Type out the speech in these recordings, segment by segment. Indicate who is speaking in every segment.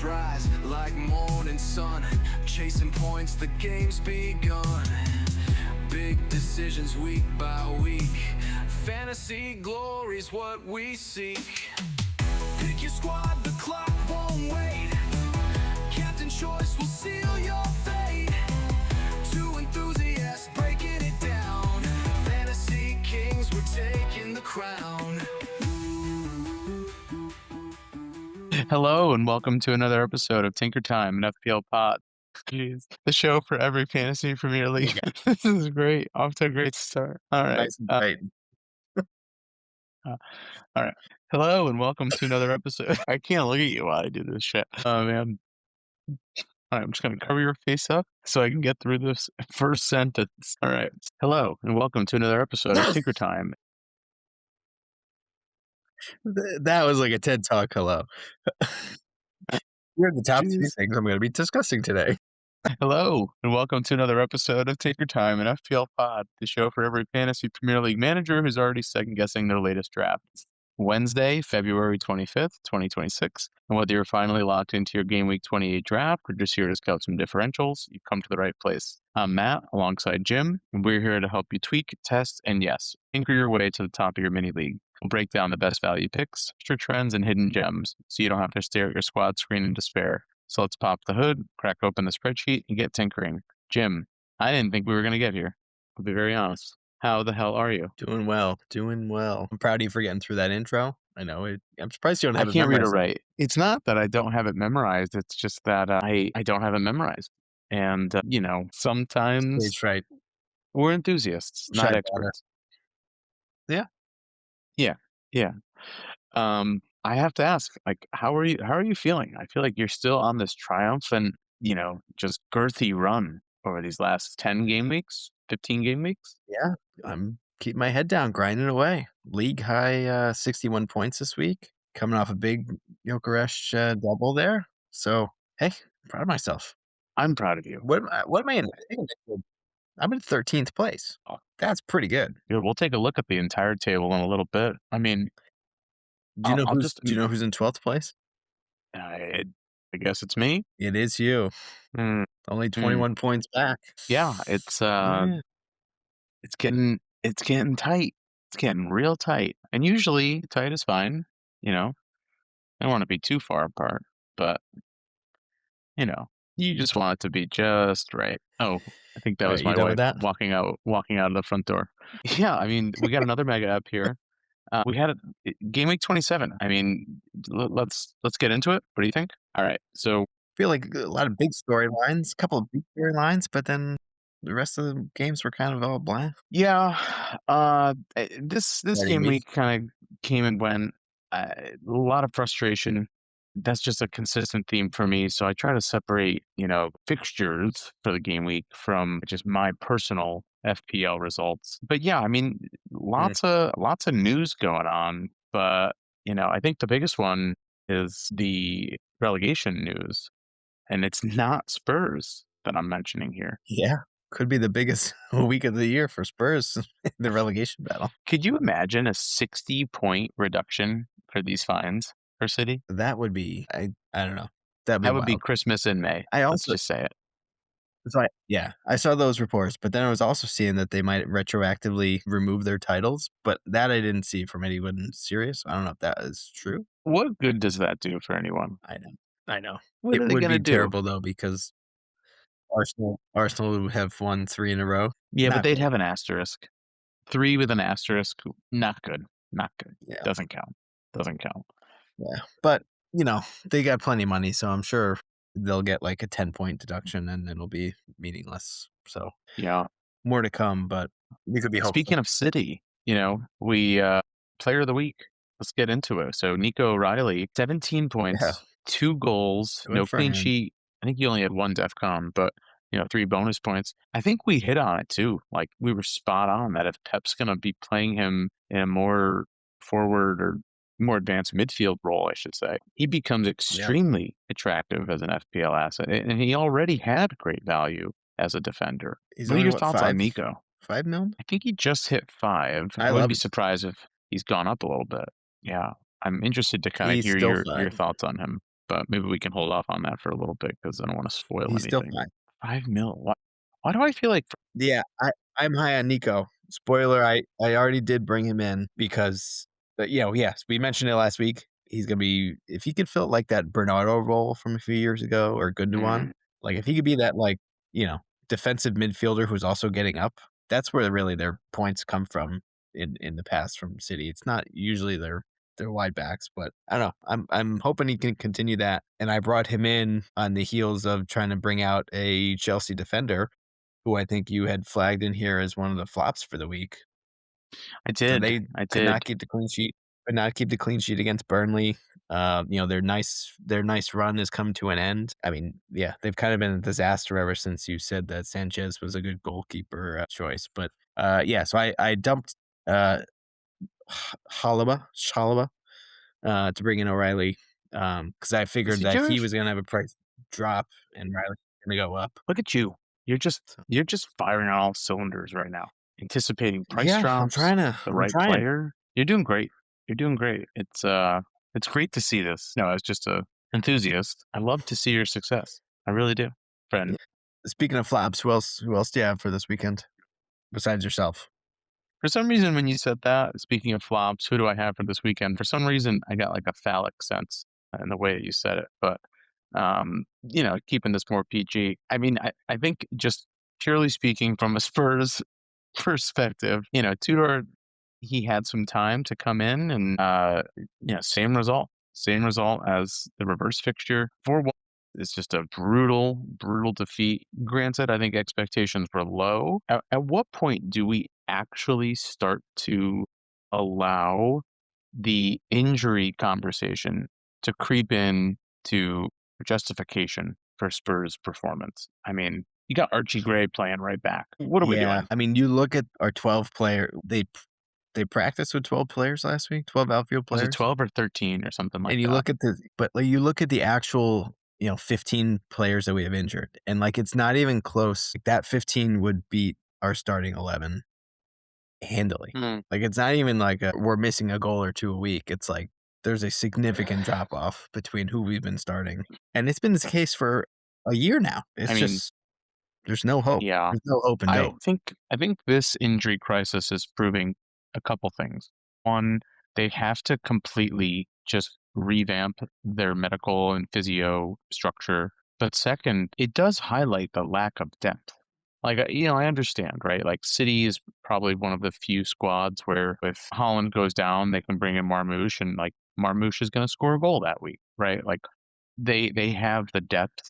Speaker 1: Champions rise like morning sun, chasing points, the game's begun. Big decisions week by week, fantasy glory's what we seek. Pick your squad, the clock won't wait. Captain choice will seal your fate. Two enthusiasts breaking it down. Fantasy kings, we're taking the crown.
Speaker 2: Hello and welcome to another episode of Tinker Time, an FPL pod. Jeez, the show for every fantasy Premier League. This is great. Off to a great start. All right.
Speaker 3: Nice and tight.
Speaker 2: All right. Hello and welcome to another episode. I can't look at you while I do this shit. Oh man. All right, I'm just gonna cover your face up so I can get through this first sentence. All right. Hello and welcome to another episode of Tinker Time.
Speaker 3: That was like a TED Talk. Hello. Here are the top two
Speaker 2: Jeez.
Speaker 3: things I'm going to be discussing today.
Speaker 2: Hello and welcome to another episode of Take Your Time, an FPL pod, the show for every fantasy Premier League manager who's already second-guessing their latest draft. Wednesday, February 25th, 2026, and whether you're finally locked into your Gameweek 28 draft or just here to scout some differentials, you've come to the right place. I'm Matt, alongside Jim, and we're here to help you tweak, test, and yes, anchor your way to the top of your mini-league. We'll break down the best value picks, extra trends, and hidden gems, so you don't have to stare at your squad screen in despair. So let's pop the hood, crack open the spreadsheet, and get tinkering. Jim, I didn't think we were going to get here. I'll be very honest. How the hell are you?
Speaker 3: Doing well. I'm proud of you for getting through that intro. I know. I'm surprised you don't have
Speaker 2: I can't read it
Speaker 3: memorized.
Speaker 2: right. It's not that I don't have it memorized. It's just that I don't have it memorized. And, sometimes
Speaker 3: Stage fright.
Speaker 2: we're enthusiasts, not
Speaker 3: Shy
Speaker 2: experts.
Speaker 3: Yeah.
Speaker 2: Yeah. I have to ask, like, how are you feeling? I feel like you're still on this triumphant, just girthy run over these last 10 game weeks, 15 game weeks.
Speaker 3: Yeah. I'm keeping my head down, grinding away. League high 61 points this week. Coming off a big Jokeresh double there. So, hey, proud of myself.
Speaker 2: I'm proud of you.
Speaker 3: What am I in? I'm in 13th place.
Speaker 2: Oh.
Speaker 3: That's pretty good.
Speaker 2: Dude, we'll take a look at the entire table in a little bit. I mean,
Speaker 3: Do you know
Speaker 2: I'll
Speaker 3: who's in 12th place?
Speaker 2: I guess it's me.
Speaker 3: It is you.
Speaker 2: Mm,
Speaker 3: Only 21 points back.
Speaker 2: yeah, it's
Speaker 3: Yeah.
Speaker 2: it's getting tight. It's getting real tight. And usually tight is fine, I don't want to be too far apart, but you just want it to be just right. Oh, I think that
Speaker 3: Right,
Speaker 2: was
Speaker 3: you
Speaker 2: my
Speaker 3: done
Speaker 2: wife
Speaker 3: with that?
Speaker 2: walking out of the front door. Yeah, I mean, we got another mega up here. We had Gameweek 27. I mean, let's get into it. What do you think? All right, so
Speaker 3: I feel like a lot of big storylines, a couple of big storylines, but then the rest of the games were kind of all bland.
Speaker 2: yeah, this
Speaker 3: Exciting
Speaker 2: game
Speaker 3: week.
Speaker 2: week kind of came and went. A lot of frustration. That's just a consistent theme for me. So I try to separate, fixtures for the game week from just my personal FPL results. But yeah, I mean, lots of news going on. But I think the biggest one is the relegation news, and it's not Spurs that I'm mentioning here.
Speaker 3: Yeah, could be the biggest week of the year for Spurs in the relegation battle.
Speaker 2: Could you imagine a 60-point reduction for these fines for City?
Speaker 3: That would be, I don't know. That
Speaker 2: That would be
Speaker 3: wild.
Speaker 2: Christmas in May.
Speaker 3: I
Speaker 2: Let's
Speaker 3: also,
Speaker 2: just say it.
Speaker 3: so I saw those reports, but then I was also seeing that they might retroactively remove their titles, but that I didn't see from anyone serious. I don't know if that is true.
Speaker 2: What good does that do for anyone?
Speaker 3: I know.
Speaker 2: What
Speaker 3: It
Speaker 2: are they
Speaker 3: would
Speaker 2: gonna
Speaker 3: be
Speaker 2: do?
Speaker 3: terrible though, because Arsenal have won 3 in a row.
Speaker 2: Yeah, but
Speaker 3: Not
Speaker 2: they'd
Speaker 3: good.
Speaker 2: have an asterisk. 3 with an asterisk. Not good.
Speaker 3: Yeah.
Speaker 2: Doesn't count.
Speaker 3: Yeah, but they got plenty of money, so I'm sure they'll get like a 10-point deduction, and it'll be meaningless. So
Speaker 2: Yeah.
Speaker 3: more to come, but we could be hopeful.
Speaker 2: Speaking of City, we player of the week. Let's get into it. So Nico O'Reilly, 17 points,
Speaker 3: Yeah.
Speaker 2: 2 goals,
Speaker 3: Good
Speaker 2: no
Speaker 3: for
Speaker 2: clean
Speaker 3: him.
Speaker 2: sheet. I think he only had 1 DEFCON, but 3 bonus points. I think we hit on it too. Like, we were spot on that if Pep's gonna be playing him in a more forward or more advanced midfield role, I should say, he becomes extremely attractive as an FPL asset, and he already had great value as a defender.
Speaker 3: He's
Speaker 2: What are
Speaker 3: only,
Speaker 2: your
Speaker 3: what,
Speaker 2: thoughts on Nico?
Speaker 3: 5 mil?
Speaker 2: I think he just hit 5.
Speaker 3: I
Speaker 2: I wouldn't
Speaker 3: love
Speaker 2: be
Speaker 3: it.
Speaker 2: surprised if he's gone up a little bit. Yeah, I'm interested to kind of
Speaker 3: He's
Speaker 2: hear
Speaker 3: still
Speaker 2: your
Speaker 3: 5.
Speaker 2: thoughts on him. but maybe we can hold off on that for a little bit because I don't want to spoil
Speaker 3: He's still
Speaker 2: anything.
Speaker 3: fine.
Speaker 2: 5 mil. Why do I feel like
Speaker 3: Yeah, I'm high on Nico. Spoiler, I already did bring him in because, yes, we mentioned it last week. He's gonna be if he could fill like that Bernardo role from a few years ago or Gundogan,
Speaker 2: mm,
Speaker 3: like if he could be that you know, defensive midfielder who's also getting up, that's where really their points come from in the past from City. It's not usually their wide backs, but I don't know. I'm hoping he can continue that. And I brought him in on the heels of trying to bring out a Chelsea defender who I think you had flagged in here as one of the flops for the week.
Speaker 2: I
Speaker 3: So
Speaker 2: did.
Speaker 3: they
Speaker 2: I
Speaker 3: could not
Speaker 2: did.
Speaker 3: keep the clean sheet, against Burnley. Their nice run has come to an end. I mean, yeah, they've kind of been a disaster ever since you said that Sanchez was a good goalkeeper choice. But yeah, so I dumped uh, Chalaba to bring in O'Reilly because I
Speaker 2: Is
Speaker 3: figured
Speaker 2: it
Speaker 3: that he
Speaker 2: yours?
Speaker 3: was going to have a price drop and Riley's going to go up.
Speaker 2: Look at you. You're just
Speaker 3: So,
Speaker 2: you're just firing on all cylinders right now. Anticipating price
Speaker 3: yeah, I'm
Speaker 2: drops,
Speaker 3: trying to.
Speaker 2: the
Speaker 3: I'm
Speaker 2: right
Speaker 3: trying.
Speaker 2: player. You're doing great. You're doing great. It's great to see this. No, as just a enthusiast, I love to see your success. I really do. Friend,
Speaker 3: Speaking of flops, who else do you have for this weekend besides yourself?
Speaker 2: for some reason when you said that, speaking of flops, who do I have for this weekend? For some reason I got like a phallic sense in the way that you said it. But keeping this more PG. I mean, I think just purely speaking from a Spurs perspective, Tudor, he had some time to come in and, same result. Same result as the reverse fixture. 4-1 is just a brutal, brutal defeat. Granted, I think expectations were low. At what point do we actually start to allow the injury conversation to creep in to justification for Spurs' performance? I mean, you got Archie Gray playing right back. What are we
Speaker 3: Yeah,
Speaker 2: doing?
Speaker 3: I mean, you look at our 12 player. They practiced with 12 players last week, 12 outfield
Speaker 2: Was it
Speaker 3: players,
Speaker 2: 12 or 13 or something like
Speaker 3: and you
Speaker 2: that?
Speaker 3: look at you look at the actual 15 players that we have injured, and like it's not even close. Like, that 15 would beat our starting 11 handily.
Speaker 2: Mm,
Speaker 3: Like it's not even like we're missing a goal or two a week. It's like there's a significant drop off between who we've been starting, and it's been this case for a year now.
Speaker 2: I
Speaker 3: It's
Speaker 2: mean,
Speaker 3: just there's no hope.
Speaker 2: yeah.
Speaker 3: There's no hope and
Speaker 2: I
Speaker 3: dope.
Speaker 2: think I think this injury crisis is proving a couple things. One, they have to completely just revamp their medical and physio structure. But second, it does highlight the lack of depth. Like, I understand, right? Like, City is probably one of the few squads where if Holland goes down, they can bring in Marmoush, and like Marmoush is going to score a goal that week, right? Like, they have the depth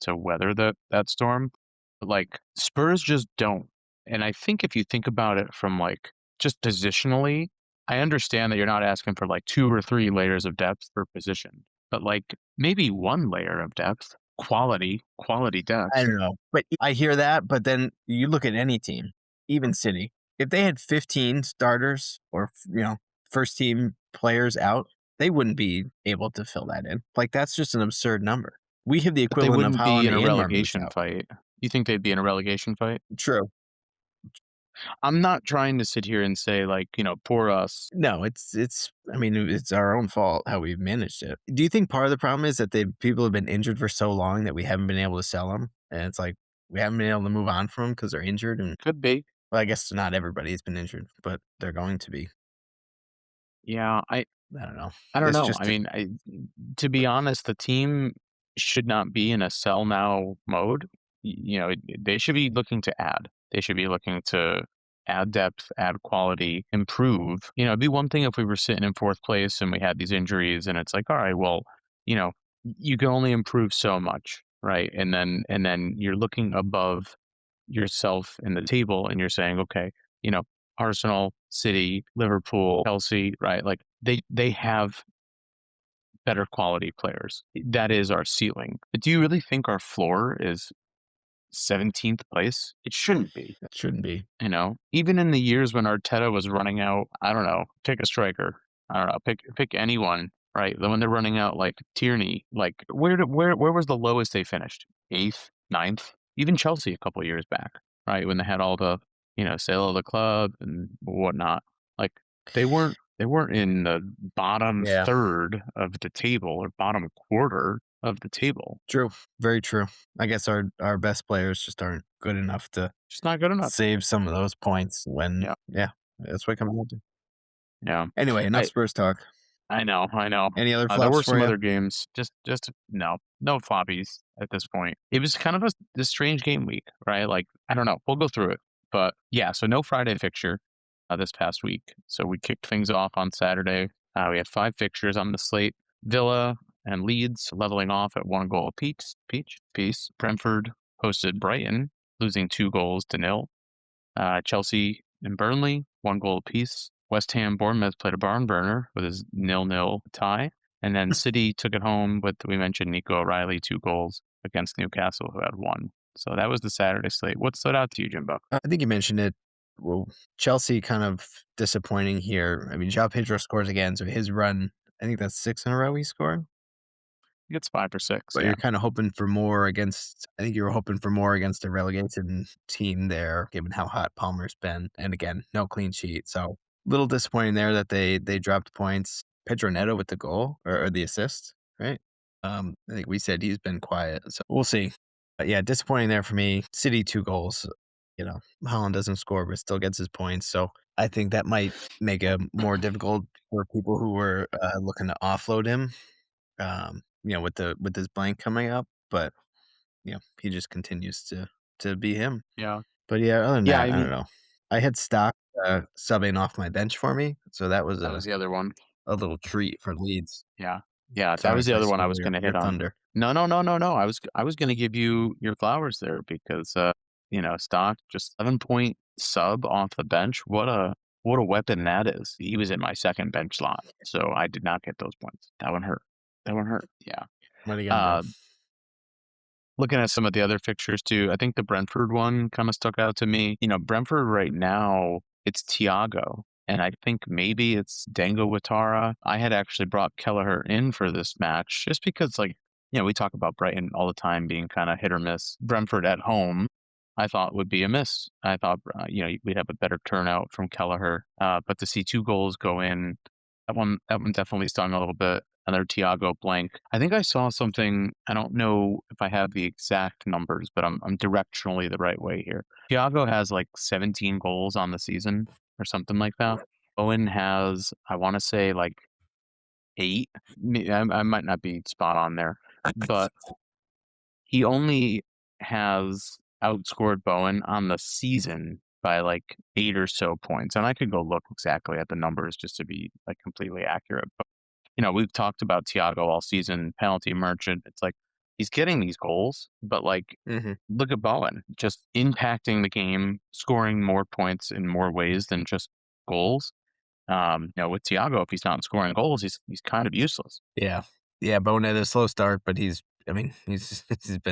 Speaker 2: to weather that storm. But like Spurs just don't. And I think if you think about it from like just positionally, I understand that you're not asking for like 2 or 3 layers of depth per position, but like maybe 1 layer of depth, quality
Speaker 3: I
Speaker 2: depth.
Speaker 3: don't know, but I hear that. But then you look at any team, even City, if they had 15 starters or first team players out, they wouldn't be able to fill that in. Like that's just an absurd number. We have the
Speaker 2: But they
Speaker 3: equivalent of
Speaker 2: wouldn't be
Speaker 3: Holland
Speaker 2: in a
Speaker 3: and Marmoush
Speaker 2: relegation
Speaker 3: out.
Speaker 2: fight. You think they'd be in a relegation fight?
Speaker 3: True.
Speaker 2: I'm not trying to sit here and say like, poor us.
Speaker 3: No, it's. I mean, it's our own fault how we've managed it. Do you think part of the problem is that people have been injured for so long that we haven't been able to sell them, and it's like we haven't been able to move on from them because they're injured? And
Speaker 2: Could be.
Speaker 3: well, I guess not everybody's been injured, but they're going to be.
Speaker 2: Yeah,
Speaker 3: I don't know.
Speaker 2: I don't
Speaker 3: It's
Speaker 2: know.
Speaker 3: just
Speaker 2: I mean, to be honest, the team should not be in a sell now mode. They should be looking to add. They should be looking to add depth, add quality, improve. It'd be one thing if we were sitting in 4th place and we had these injuries and it's like, all right, well, you know, you can only improve so much, right? And then you're looking above yourself in the table and you're saying, okay, you know, Arsenal, City, Liverpool, Chelsea, right? Like they have better quality players. That is our ceiling. But do you really think our floor is 17th place? It shouldn't be.
Speaker 3: that shouldn't be.
Speaker 2: Even in the years when Arteta was running out, I don't know, pick a striker. I don't know, pick anyone, right? When they're running out like Tierney, like where was the lowest they finished? 8th, 9th? Even Chelsea a couple of years back, right? When they had all the, sale of the club and whatnot. Like they weren't They weren't in the bottom
Speaker 3: Yeah,
Speaker 2: third of the table or bottom quarter of the table.
Speaker 3: true. Very true. I guess our best players just aren't good enough to
Speaker 2: Just not good enough.
Speaker 3: save some of those points when
Speaker 2: Yeah,
Speaker 3: yeah, that's what it comes down to.
Speaker 2: yeah.
Speaker 3: Anyway, enough
Speaker 2: I
Speaker 3: Spurs talk.
Speaker 2: I know, I know.
Speaker 3: Any other
Speaker 2: There
Speaker 3: flops
Speaker 2: were
Speaker 3: for
Speaker 2: some
Speaker 3: you?
Speaker 2: other games. Just no floppies at this point. It was kind of a strange game week, right? Like I don't know. We'll go through it, but yeah. So no Friday fixture this past week. So we kicked things off on Saturday. We had 5 fixtures on the slate. Villa and Leeds leveling off at 1 goal apiece. Peace. Brentford hosted Brighton, losing 2 goals to 0. Chelsea and Burnley, 1 goal apiece. West Ham Bournemouth played a barn burner with his 0-0 tie. And then City took it home with, we mentioned Nico O'Reilly, 2 goals against Newcastle, who had 1. So that was the Saturday slate. What stood out to you, Jimbo?
Speaker 3: I think you mentioned it. Well, Chelsea kind of disappointing here. I mean, João Pedro scores again, so his run, I think that's 6 in a row he scored.
Speaker 2: He gets 5 or 6.
Speaker 3: But
Speaker 2: Yeah.
Speaker 3: you're kind of hoping for more against. I think you were hoping for more against a relegation team there, given how hot Palmer's been. And again, no clean sheet. So a little disappointing there that they dropped points. Pedro Neto with the goal or the assist, right? I think we said he's been quiet, so we'll see. But yeah, disappointing there for me. City 2 goals. Holland doesn't score, but still gets his points. So I think that might make it more difficult for people who were looking to offload him. With his blank coming up, but he just continues to be him.
Speaker 2: Yeah.
Speaker 3: But yeah, other than
Speaker 2: Yeah.
Speaker 3: that,
Speaker 2: I
Speaker 3: I
Speaker 2: mean,
Speaker 3: don't know. I had stock subbing off my bench for me, so that was
Speaker 2: that was the other one.
Speaker 3: a little treat for Leeds.
Speaker 2: Yeah. Yeah. That
Speaker 3: Sorry
Speaker 2: was
Speaker 3: if
Speaker 2: the
Speaker 3: I
Speaker 2: other one I
Speaker 3: stole
Speaker 2: was going to
Speaker 3: your
Speaker 2: hit on.
Speaker 3: thunder.
Speaker 2: No. I was going to give you your flowers there because, Stock just 7-point sub off the bench. What a weapon that is. He was in my second bench slot, so I did not get those points. That one hurt. Yeah.
Speaker 3: What are you gonna do?
Speaker 2: Uh, Looking at some of the other fixtures too, I think the Brentford one kind of stuck out to me. Brentford right now, it's Thiago, and I think maybe it's Dango Watara. I had actually brought Kelleher in for this match just because, we talk about Brighton all the time being kind of hit or miss. Brentford at home, I thought would be a miss. I thought, we'd have a better turnout from Kelleher, but to see 2 goals go in, that one definitely stung a little bit. Another Thiago blank. I think I saw something. I don't know if I have the exact numbers, but I'm directionally the right way here. Thiago has like 17 goals on the season or something like that. Owen has, I want to say, like 8. I might not be spot on there, but he only has outscored Bowen on the season by like 8 or so points. And I could go look exactly at the numbers just to be like completely accurate. We've talked about Thiago all season, penalty merchant. It's like he's getting these goals, but like,
Speaker 3: Mhm.
Speaker 2: look at Bowen just impacting the game, scoring more points in more ways than just goals. With Thiago, if he's not scoring goals, he's kind of useless.
Speaker 3: Yeah. Yeah, Bone had a slow start, but he's been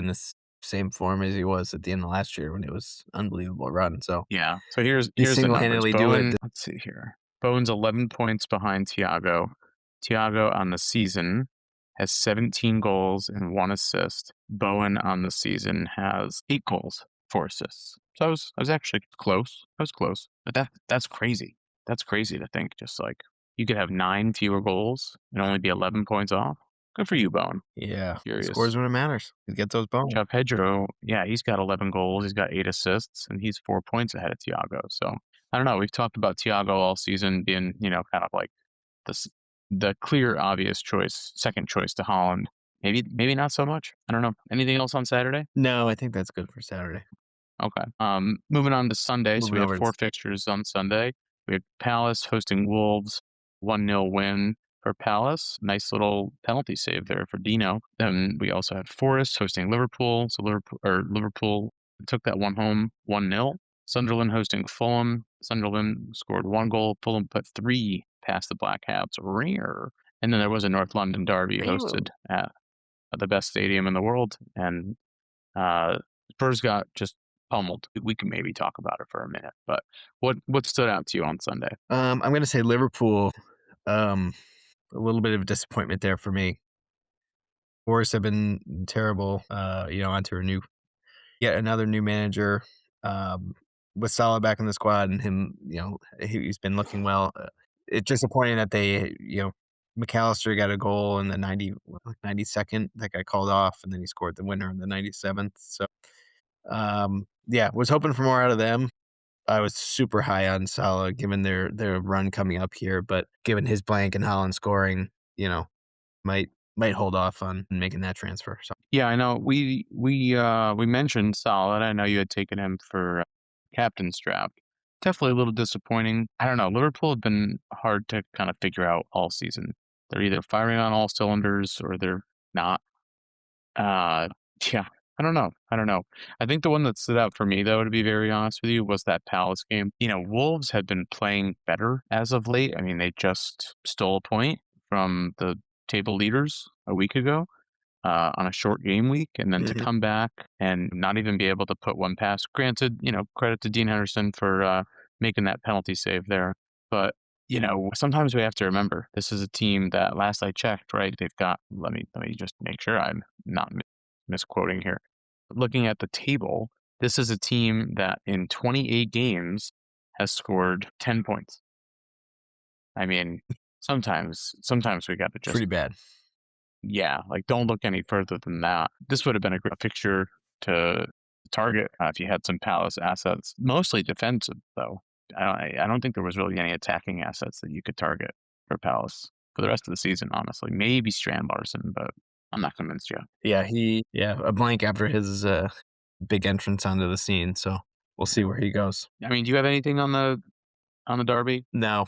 Speaker 3: this same form as he was at the end of last year when it was unbelievable run. So
Speaker 2: Yeah. So here's
Speaker 3: he's
Speaker 2: the numbers.
Speaker 3: single-handedly do it.
Speaker 2: Bowen, let's see here. Bowen's 11 points behind Thiago. Thiago on the season has 17 goals and 1 assist. Bowen on the season has 8 goals, 4 assists. So I was actually close. I was close. But that's crazy. That's crazy to think just like you could have 9 fewer goals and only be 11 points off. Good for you, Bowen.
Speaker 3: Yeah. He
Speaker 2: Curious.
Speaker 3: scores when it matters. He gets those bones.
Speaker 2: João Pedro, yeah, he's got 11 goals. He's got 8 assists, and he's 4 points ahead of Thiago. So I don't know. We've talked about Thiago all season being, kind of like the clear, obvious choice, second choice to Holland. Maybe not so much. I don't know. Anything else on Saturday?
Speaker 3: No, I think that's good for Saturday.
Speaker 2: Okay. Moving on to Sunday. So
Speaker 3: Moving
Speaker 2: we have
Speaker 3: over
Speaker 2: 4
Speaker 3: to
Speaker 2: fixtures on Sunday. We have Palace hosting Wolves, 1-0 win for Palace. Nice little penalty save there for Dino. Then we also had Forest hosting Liverpool. So Liverpool took that one home, 1-0. Sunderland hosting Fulham. Sunderland scored 1 goal. Fulham put 3 past the Black Hats. Rare. And then there was a North London derby hosted at the best stadium in the world, and Spurs got just pummeled. We can maybe talk about it for a minute, but what stood out to you on Sunday?
Speaker 3: I'm going to say Liverpool. A little bit of a disappointment there for me. Forest have been terrible. Onto yet another new manager. With Salah back in the squad and him, he's been looking well. it's disappointing that McAllister got a goal in the 92nd that got called off, and then he scored the winner in the 97th. So, yeah, was hoping for more out of them. I was super high on Salah given their run coming up here, but given his blank and Holland scoring, might might hold off on making that transfer. So
Speaker 2: Yeah, I know. We mentioned Solid. I know you had taken him for captain's draft. Definitely a little disappointing. I don't know. Liverpool have been hard to kind of figure out all season. They're either firing on all cylinders or they're not. Uh, yeah, I don't know. I don't know. I think the one that stood out for me, though, to be very honest with you, was that Palace game. Wolves had been playing better as of late. I mean, they just stole a point from the table leaders a week ago on a short game week, and then to
Speaker 3: Mhm.
Speaker 2: come back and not even be able to put one past. Granted, credit to Dean Henderson for making that penalty save there, but sometimes we have to remember this is a team that last I checked, right? They've got. Let me just make sure I'm not misquoting here. Looking at the table, this is a team that in 28 games has scored 10 points. I mean, sometimes we got to just
Speaker 3: Pretty bad.
Speaker 2: yeah, like don't look any further than that. This would have been a great fixture to target if you had some Palace assets, mostly defensive though. I don't think there was really any attacking assets that you could target for Palace for the rest of the season. Honestly, maybe Strand Larson, but I'm not convinced yet.
Speaker 3: Yeah, a blank after his big entrance onto the scene. So we'll see where he goes.
Speaker 2: I mean, do you have anything on the Derby?
Speaker 3: No.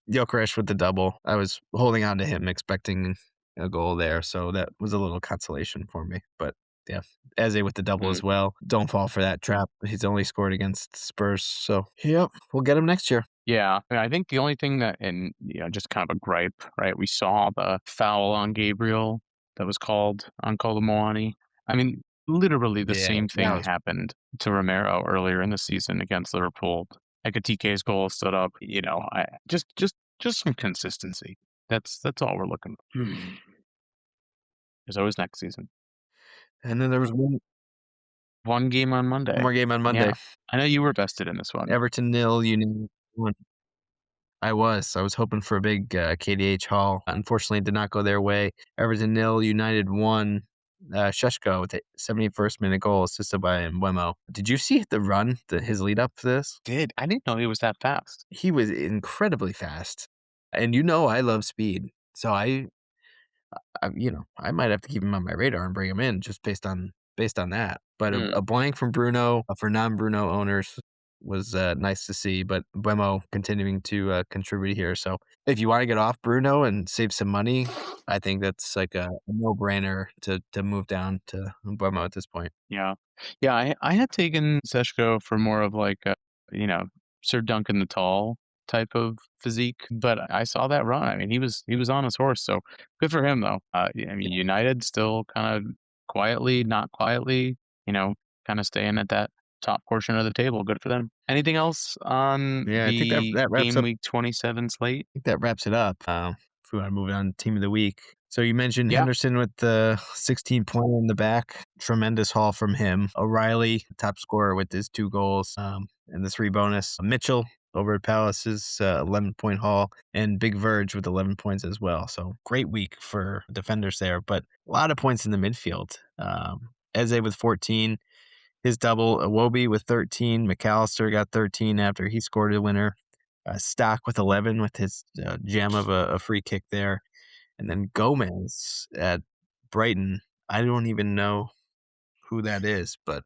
Speaker 3: Gyökeres with the double. I was holding on to him, expecting a goal there, so that was a little consolation for me. But yeah, Eze with the double
Speaker 2: Mm.
Speaker 3: as well. Don't fall for that trap. He's only scored against Spurs, so yep, we'll get him next year.
Speaker 2: Yeah, I think the only thing that, and just kind of a gripe, right? We saw the foul on Gabriel that was called on Kolomouani. I mean, literally the
Speaker 3: Yeah,
Speaker 2: same
Speaker 3: that
Speaker 2: thing
Speaker 3: was
Speaker 2: happened to Romero earlier in the season against Liverpool. Ekatike's goal stood up. I just some consistency. That's all we're looking for. There's always next season.
Speaker 3: and then there was
Speaker 2: One game on
Speaker 3: one
Speaker 2: Monday.
Speaker 3: more game on Monday.
Speaker 2: Yeah, I know you were vested in this one.
Speaker 3: Everton nil, Union 1. I was hoping for a big KDH haul. Unfortunately, it did not go their way. Everton nil, United 1. Sheshko with a 71st minute goal assisted by Mbeumo. Did you see the run, his lead up to this?
Speaker 2: I didn't know he was that fast.
Speaker 3: He was incredibly fast, and I love speed, so I might have to keep him on my radar and bring him in just based on that. But a blank from Bruno for non-Bruno owners was nice to see. But Buemo continuing to contribute here. So if you want to get off Bruno and save some money, I think that's like a no-brainer to move down to Buemo at this point.
Speaker 2: Yeah. Yeah, I had taken Seshko for more of like a, you know, Sir Duncan the Tall type of physique, but I saw that run. I mean, he was on his horse, so good for him though. I mean, United still kind of quietly, not quietly, you know, kind of staying at that top portion of the table. Good for them. Anything else on
Speaker 3: Yeah, I think that
Speaker 2: the
Speaker 3: that wraps
Speaker 2: game
Speaker 3: up
Speaker 2: week 27 slate?
Speaker 3: think that wraps it up. If we want to move on to team of the week. So you mentioned
Speaker 2: Yeah.
Speaker 3: Henderson with the 16-pointer in the back. Tremendous haul from him. O'Reilly, top scorer with his 2 goals and the 3 bonus. Mitchell over at Palace's 11-point haul. And Big Verge with 11 points as well. So great week for defenders there. But a lot of points in the midfield. Eze with 14. His double. Iwobi with 13. McAllister got 13 after he scored a winner. Stock with 11 with his gem of a free kick there. And then Gomez at Brighton. I don't even know who that is, but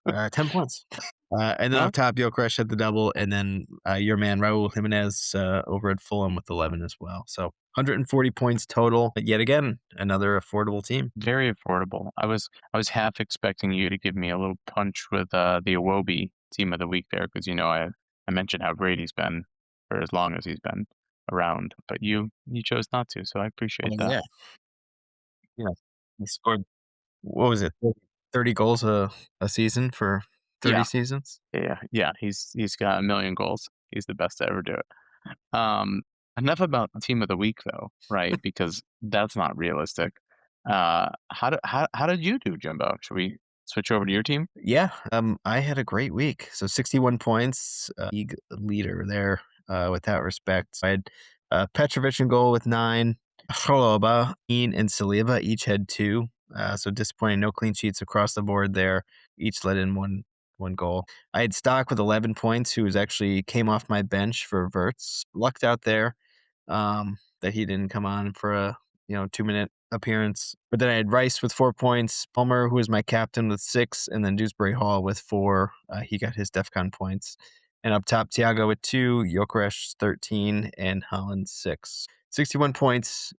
Speaker 3: 10 points. And then
Speaker 2: Huh?
Speaker 3: up top, Gyökeres had the double. And then your man, Raul Jimenez, over at Fulham with 11 as well. So 140 points total. But yet again, another affordable team.
Speaker 2: Very affordable. I was half expecting you to give me a little punch with the Iwobi team of the week there because I mentioned how great he's been for as long as he's been around, but you chose not to, so I appreciate
Speaker 3: Oh,
Speaker 2: that.
Speaker 3: yeah. Yeah. He scored, what was it, 30 goals a season for 30
Speaker 2: Yeah,
Speaker 3: seasons?
Speaker 2: yeah. He's got a million goals. He's the best to ever do it. Um, Enough about the team of the week though, right? Because that's not realistic. How did you do, Jimbo? Should we switch over to your team?
Speaker 3: Yeah, I had a great week. So 61 points, league leader there. with that respect. I had Petrovic in goal with 9. Chaloba, Ian, and Saliba each had 2. So disappointing, no clean sheets across the board there. Each let in one goal. I had Stock with 11 points, who was actually came off my bench for Verts. Lucked out there that he didn't come on for a 2-minute appearance. But then I had Rice with 4 points, Palmer, who was my captain, with 6, and then Dewsbury Hall with 4. He got his DEFCON points. And up top, Thiago with 2, Gyökeres 13, and Holland 6. 61 points,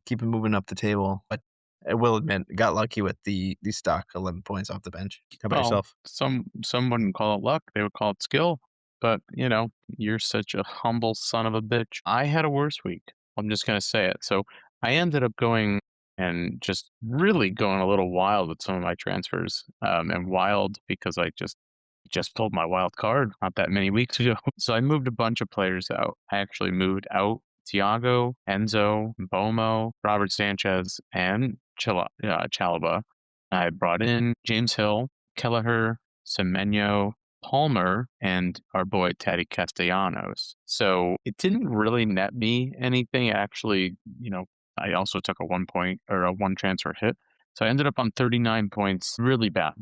Speaker 3: keep him moving up the table. But I will admit, got lucky with the Stock 11 points off the bench. How about
Speaker 2: Well,
Speaker 3: yourself?
Speaker 2: some wouldn't call it luck, they would call it skill. But, you're such a humble son of a bitch. I had a worse week. I'm just gonna say it. So I ended up going and just really going a little wild with some of my transfers. And wild because I just pulled my wild card not that many weeks ago. So I moved a bunch of players out. I actually moved out Tiago, Enzo, Bomo, Robert Sanchez, and Chalaba. I brought in James Hill, Kelleher, Semenyo, Palmer, and our boy Teddy Castellanos. So it didn't really net me anything. Actually, I also took a 1 point or a one transfer hit. So I ended up on 39 points. Really bad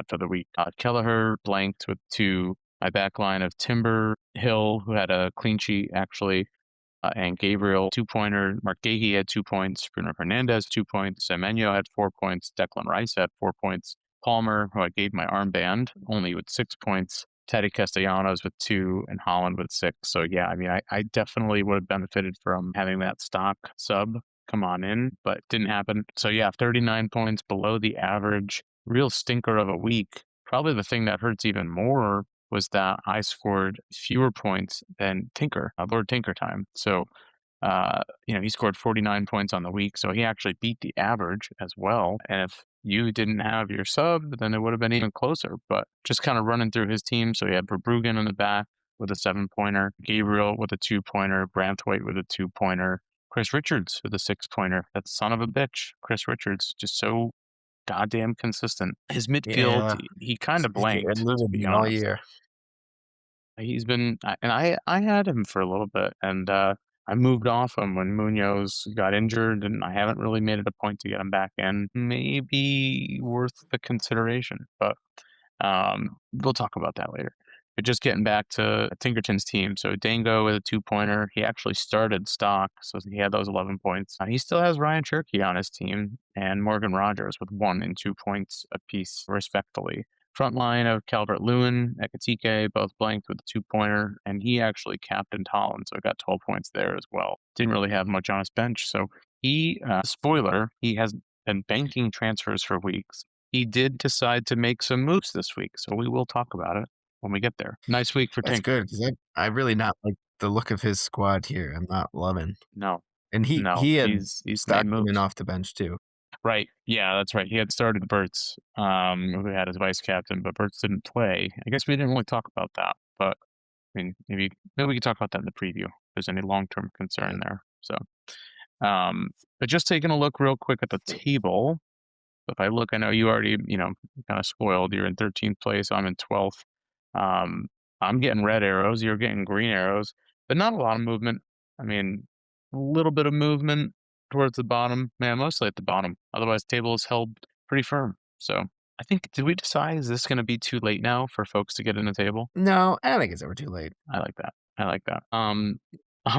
Speaker 2: for the week. Kelleher blanked with 2. My back line of Timber, Hill, who had a clean sheet actually, and Gabriel 2-pointer. Mark Gahey had 2 points. Bruno Fernandez 2 points. Semenyo had 4 points. Declan Rice had 4 points. Palmer, who I gave my armband, only with 6 points. Teddy Castellanos with 2 and Holland with 6. So yeah, I mean, I definitely would have benefited from having that stock sub come on in, but didn't happen. So yeah, 39 points below the average. Real stinker of a week. Probably the thing that hurts even more was that I scored fewer points than Tinker, Lord Tinker time. So, he scored 49 points on the week, so he actually beat the average as well. And if you didn't have your sub, then it would have been even closer. But just kind of running through his team. So he had Verbruggen in the back with a 7-pointer, Gabriel with a 2-pointer, Branthwaite with a 2-pointer, Chris Richards with a 6-pointer. That son of a bitch, Chris Richards, just so goddamn consistent. His midfield,
Speaker 3: Yeah,
Speaker 2: he kind of
Speaker 3: he
Speaker 2: blanked, to
Speaker 3: eluded
Speaker 2: be
Speaker 3: me all
Speaker 2: honest.
Speaker 3: year.
Speaker 2: He's been, and I had him for a little bit, and I moved off him when Munoz got injured, and I haven't really made it a point to get him back in. Maybe worth the consideration, but we'll talk about that later. But just getting back to Tinkerton's team. So Dango with a 2-pointer. He actually started stock, so he had those 11 points. He still has Ryan Cherky on his team and Morgan Rogers with 1 and 2 points apiece, respectfully. Front line of Calvert-Lewin, Ekatike, both blanked with a 2-pointer, and he actually captained Holland, so got 12 points there as well. Didn't really have much on his bench, so he, spoiler, he has been banking transfers for weeks. He did decide to make some moves this week, so we will talk about it when we get there. Nice week for
Speaker 3: That's
Speaker 2: Tink.
Speaker 3: good because I really not like the look of his squad here. I'm not loving.
Speaker 2: No,
Speaker 3: And
Speaker 2: no,
Speaker 3: he had
Speaker 2: he's made
Speaker 3: Stockton
Speaker 2: moves.
Speaker 3: off the bench too.
Speaker 2: Right. Yeah, that's right. He had started Burt's, who had his vice captain, but Burt's didn't play. I guess we didn't really talk about that, but I mean, maybe we could talk about that in the preview. If there's any long-term concern
Speaker 3: Yeah.
Speaker 2: there. So, but just taking a look real quick at the table. If I look, I know you already, kind of spoiled. You're in 13th place. I'm in 12th. Um, I'm getting red arrows. You're getting green arrows, but not a lot of movement. I mean, a little bit of movement towards the bottom. Man, mostly at the bottom. Otherwise, the table is held pretty firm. So I think, did we decide, is this going to be too late now for folks to get in the table?
Speaker 3: No, I don't think it's ever too late.
Speaker 2: I like that. I like that. All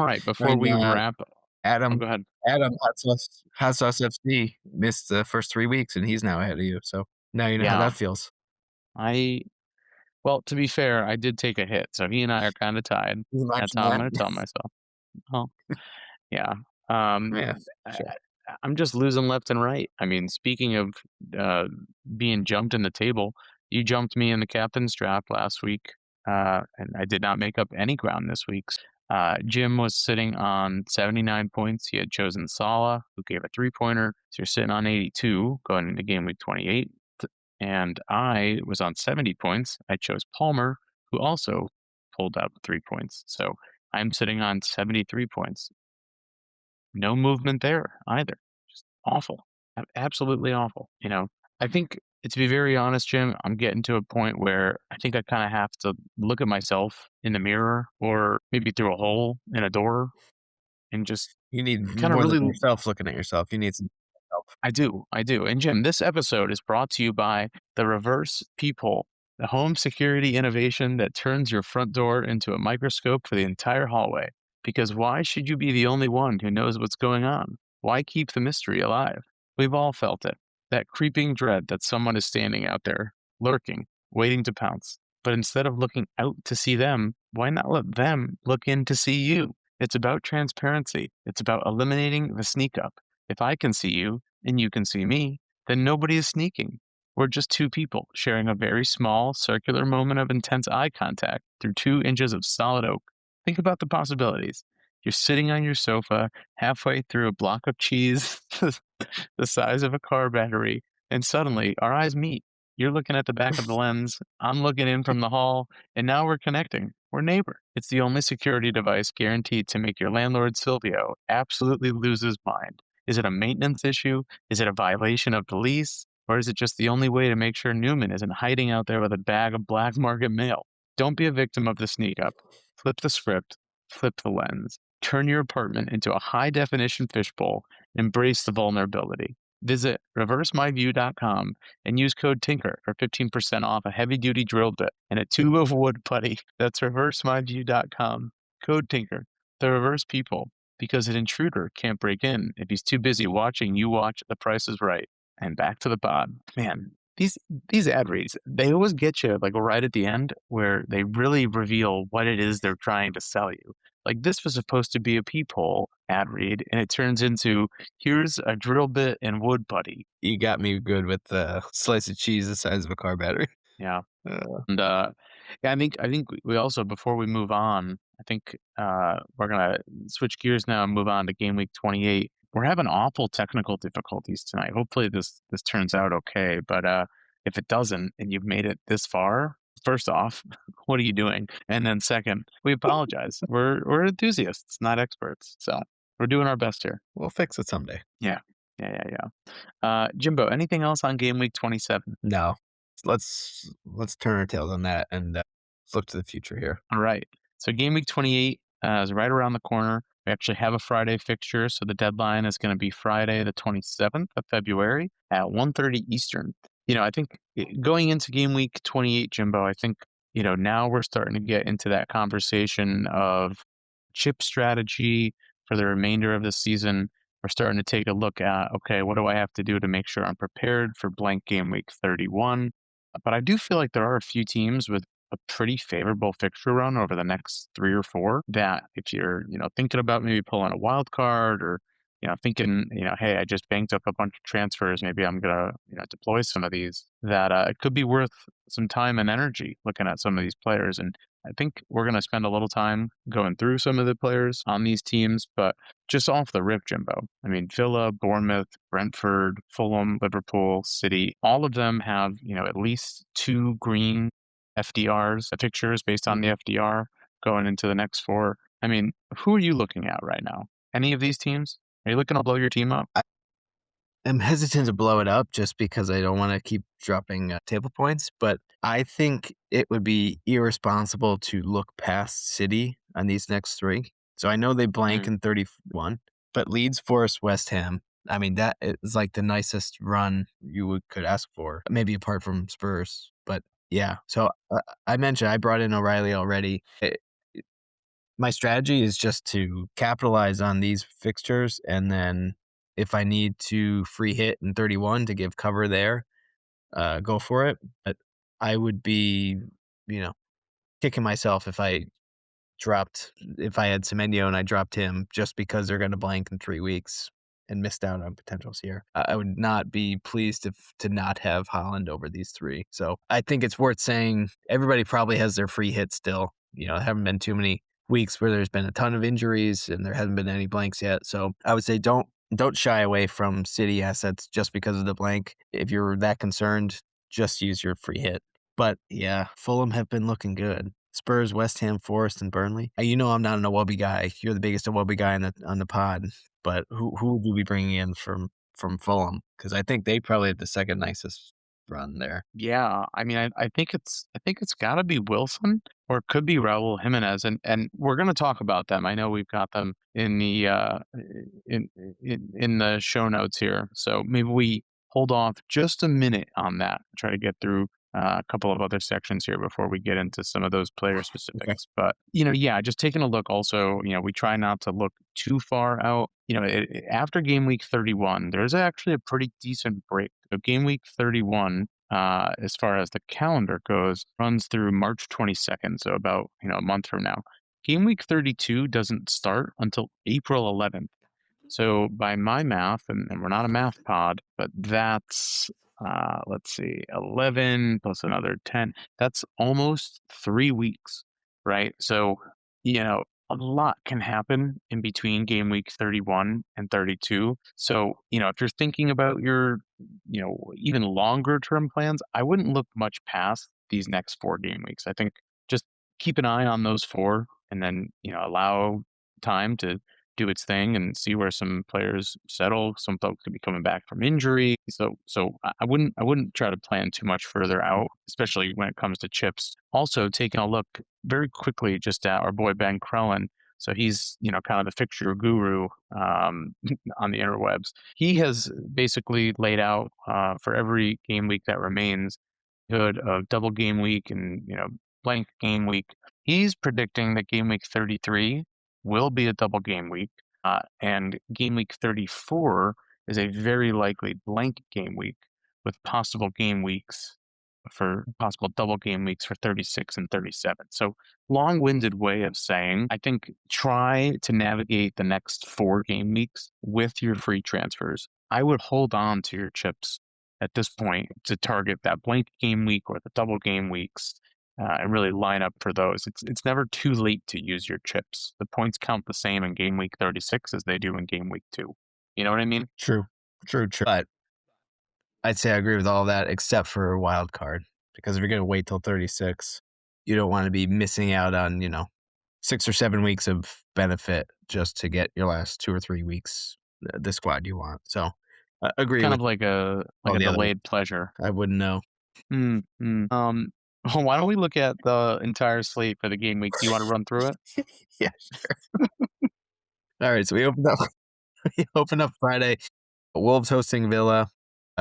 Speaker 2: right. Before
Speaker 3: And
Speaker 2: we wrap, oh,
Speaker 3: Adam
Speaker 2: go ahead.
Speaker 3: Hot Sauce FC missed the first 3 weeks, and he's now ahead of you. So now you know how
Speaker 2: Yeah.
Speaker 3: that feels.
Speaker 2: Well, to be fair, I did take a hit, so he and I are kind of tied.
Speaker 3: You
Speaker 2: That's
Speaker 3: mentioned
Speaker 2: how I'm
Speaker 3: that.
Speaker 2: going to tell myself. Well, yeah. Um,
Speaker 3: Yeah,
Speaker 2: I,
Speaker 3: sure.
Speaker 2: I'm just losing left and right. I mean, speaking of uh, being jumped in the table, you jumped me in the captain's draft last week, and I did not make up any ground this week. Jim was sitting on 79 points. He had chosen Sala, who gave a 3-pointer. So you're sitting on 82 going into Gameweek 28. And I was on 70 points. I chose Palmer, who also pulled out 3 points. So I'm sitting on 73 points. No movement there either. Just awful. Absolutely awful. I think to be very honest, Jim, I'm getting to a point where I think I kind of have to look at myself in the mirror or maybe through a hole in a door and just
Speaker 3: You need
Speaker 2: kind of
Speaker 3: more than
Speaker 2: really
Speaker 3: yourself looking at yourself. You need some help.
Speaker 2: I do. I do. And Jim, this episode is brought to you by the Reverse Peephole, the home security innovation that turns your front door into a microscope for the entire hallway. Because why should you be the only one who knows what's going on? Why keep the mystery alive? We've all felt it. That creeping dread that someone is standing out there, lurking, waiting to pounce. But instead of looking out to see them, why not let them look in to see you? It's about transparency. It's about eliminating the sneak up. If I can see you, and you can see me, then nobody is sneaking. We're just two people sharing a very small, circular moment of intense eye contact through 2 inches of solid oak. Think about the possibilities. You're sitting on your sofa, halfway through a block of cheese the size of a car battery, and suddenly our eyes meet. You're looking at the back of the lens, I'm looking in from the hall, and now we're connecting. We're neighbor. It's the only security device guaranteed to make your landlord Silvio absolutely lose his mind. Is it a maintenance issue? Is it a violation of the lease? Or is it just the only way to make sure Newman isn't hiding out there with a bag of black market mail? Don't be a victim of the sneak up. Flip the script, flip the lens. Turn your apartment into a high definition fishbowl. Embrace the vulnerability. Visit reversemyview.com and use code TINKER for 15% off a heavy duty drill bit and a tube of wood putty. That's reversemyview.com. Code TINKER. The reverse people, because an intruder can't break in if he's too busy watching you watch The Price is Right. And back to the pod. Man, these ad reads, they always get you like right at the end where they really reveal what it is they're trying to sell you. Like this was supposed to be a peephole ad read, and it turns into here's a drill bit and wood putty.
Speaker 3: You got me good with the slice of cheese the size of a car battery.
Speaker 2: Yeah.
Speaker 3: Uh,
Speaker 2: And yeah, I think we also before we move on, I think we're gonna switch gears now and move on to game week 28. We're having awful technical difficulties tonight. Hopefully this turns out okay. But if it doesn't and you've made it this far, first off, what are you doing? And then second, we apologize. We're enthusiasts, not experts. So we're doing our best here.
Speaker 3: we'll fix it someday.
Speaker 2: Yeah. Yeah. Jimbo, anything else on game week 27?
Speaker 3: No, let's turn our tails on that and look to the future here.
Speaker 2: All right. So game week 28 is right around the corner. We actually have a Friday fixture, so the deadline is going to be Friday, the 27th of February at 1:30 Eastern. I think going into game week 28, Jimbo, I think, now we're starting to get into that conversation of chip strategy for the remainder of the season. We're starting to take a look at, okay, what do I have to do to make sure I'm prepared for blank game week 31? But I do feel like there are a few teams with a pretty favorable fixture run over the next 3 or 4 that if you're, thinking about maybe pulling a wild card or, thinking, hey, I just banked up a bunch of transfers. Maybe I'm going to, deploy some of these that it could be worth some time and energy looking at some of these players. And I think we're going to spend a little time going through some of the players on these teams, but just off the rip, Jimbo. I mean, Villa, Bournemouth, Brentford, Fulham, Liverpool, City, all of them have, at least 2 green FDRs, fixtures based on the FDR going into the next 4. I mean, who are you looking at right now? Any of these teams? Are you looking to blow your team up?
Speaker 3: I'm hesitant to blow it up just because I don't want to keep dropping table points, but I think it would be irresponsible to look past City on these next 3. So I know they blank
Speaker 2: Mm.
Speaker 3: in 31, but Leeds, Forest, West Ham. I mean, that is like the nicest run could ask for, maybe apart from Spurs. But yeah, so I mentioned I brought in O'Reilly already. My strategy is just to capitalize on these fixtures, and then if I need to free hit in 31 to give cover there, go for it. But I would be, you know, kicking myself if I had Semenyo and I dropped him just because they're going to blank in 3 weeks and missed out on potentials here. I would not be pleased to not have Holland over these 3. So I think it's worth saying everybody probably has their free hit still. There haven't been too many weeks where there's been a ton of injuries and there hasn't been any blanks yet. So I would say don't shy away from City assets just because of the blank. If you're that concerned, just use your free hit. But yeah, Fulham have been looking good. Spurs, West Ham, Forest, and Burnley. I'm not an Iwobi guy. You're the biggest Iwobi guy on the pod. But who would you be bringing in from Fulham? Because I think they probably have the second nicest run there.
Speaker 2: Yeah, I mean, I think it's got to be Wilson or it could be Raul Jimenez, and we're gonna talk about them. I know we've got them in the in in the show notes here, so maybe we hold off just a minute on that. Try to get through a couple of other sections here before we get into some of those player
Speaker 3: Okay.
Speaker 2: specifics. But yeah, just taking a look. Also, we try not to look too far out. After game week 31, there's actually a pretty decent break. So game week 31, as far as the calendar goes, runs through March 22nd, so about a month from now. Game week 32 doesn't start until April 11th. So by my math, and we're not a math pod, but that's let's see, 11 plus another 10. That's almost 3 weeks, right? So a lot can happen in between game week 31 and 32. So if you're thinking about your even longer term plans, I wouldn't look much past these next 4 game weeks. I think just keep an eye on those four, and then allow time to do its thing and see where some players settle. Some folks could be coming back from injury. So I wouldn't try to plan too much further out, especially when it comes to chips. Also, taking a look very quickly just at our boy Ben Crellin. So he's kind of the fixture guru on the interwebs. He has basically laid out for every game week that remains good of double game week and blank game week. He's predicting that game week 33 will be a double game week, and game week 34 is a very likely blank game week with possible game weeks for possible double game weeks for 36 and 37. So long-winded way of saying, I think try to navigate the next 4 game weeks with your free transfers. I would hold on to your chips at this point to target that blank game week or the double game weeks, and really line up for those. It's never too late to use your chips. The points count the same in game week 36 as they do in game week 2. You know what I mean?
Speaker 3: True, true, true. But I'd say I agree with all that except for a wild card because if you're going to wait till 36, you don't want to be missing out on, 6 or 7 weeks of benefit just to get your last 2 or 3 weeks the squad you want. So agree
Speaker 2: Kind
Speaker 3: with
Speaker 2: of like a
Speaker 3: all the other.
Speaker 2: delayed pleasure.
Speaker 3: I wouldn't know.
Speaker 2: Mm, mm. Why don't we look at the entire slate for the game week? Do you want to run through it?
Speaker 3: Yeah, sure. All right, so we opened up we opened up Friday. Wolves hosting Villa.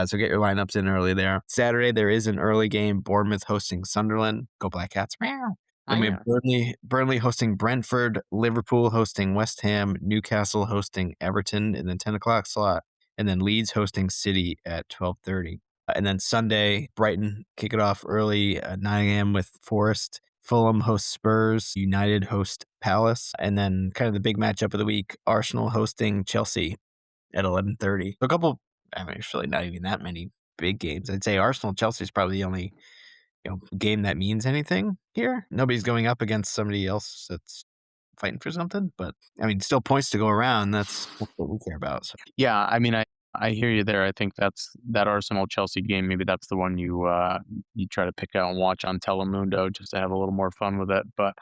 Speaker 3: So get your lineups in early there. Saturday, there is an early game. Bournemouth hosting Sunderland. Go Black Cats. Meow. Then we have Burnley hosting Brentford, Liverpool hosting West Ham, Newcastle hosting Everton in the 10 o'clock slot, and then Leeds hosting City at 12:30. And then Sunday, Brighton kick it off early at 9 a.m. with Forest. Fulham hosts Spurs, United host Palace, and then kind of the big matchup of the week, Arsenal hosting Chelsea at 11:30. So a couple, I mean, it's really not even that many big games. I'd say Arsenal Chelsea is probably the only game that means anything here. Nobody's going up against somebody else that's fighting for something, but I mean, still points to go around. That's what we care about. So
Speaker 2: Yeah, I mean, I hear you there. I think that's that Arsenal Chelsea game. Maybe that's the one you try to pick out and watch on Telemundo just to have a little more fun with it. But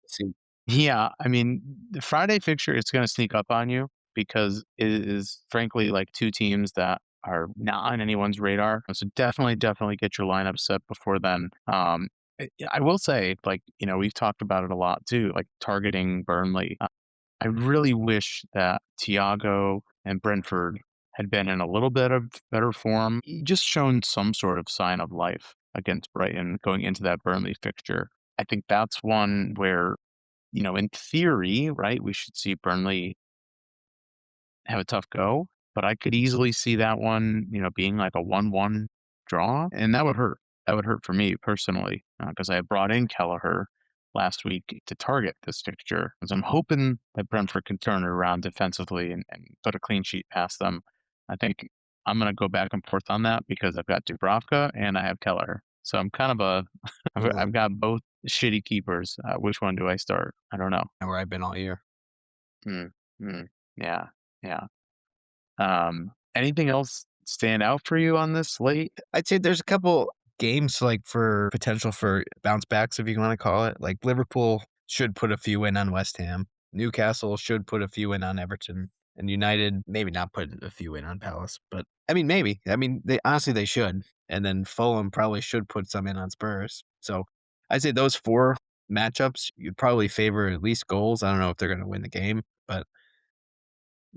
Speaker 3: see,
Speaker 2: yeah, I mean, the Friday fixture is going to sneak up on you because it is frankly like two teams that are not on anyone's radar. So definitely get your lineup set before then. I will say, like, we've talked about it a lot too, like targeting Burnley. I really wish that Thiago and Brentford had been in a little bit of better form, just shown some sort of sign of life against Brighton going into that Burnley fixture. I think that's one where in theory, right, we should see Burnley have a tough go, but I could easily see that one, being like a 1-1 draw, and that would hurt. That would hurt for me personally, because I brought in Kelleher last week to target this fixture. So I'm hoping that Brentford can turn it around defensively and put a clean sheet past them. I think I'm going to go back and forth on that because I've got Dubravka and I have Kelleher. So I'm kind of I've got both shitty keepers. Which one do I start? I don't know.
Speaker 3: where I've been all year.
Speaker 2: Mm, yeah, yeah. Anything else stand out for you on this slate?
Speaker 3: I'd say there's a couple games like for potential for bounce backs, if you want to call it. Like Liverpool should put a few in on West Ham. Newcastle should put a few in on Everton. And United maybe not put a few in on Palace, but I mean maybe. I mean they honestly they should. and then Fulham probably should put some in on Spurs. So I'd say those 4 matchups, you'd probably favor at least goals. I don't know if they're gonna win the game, but,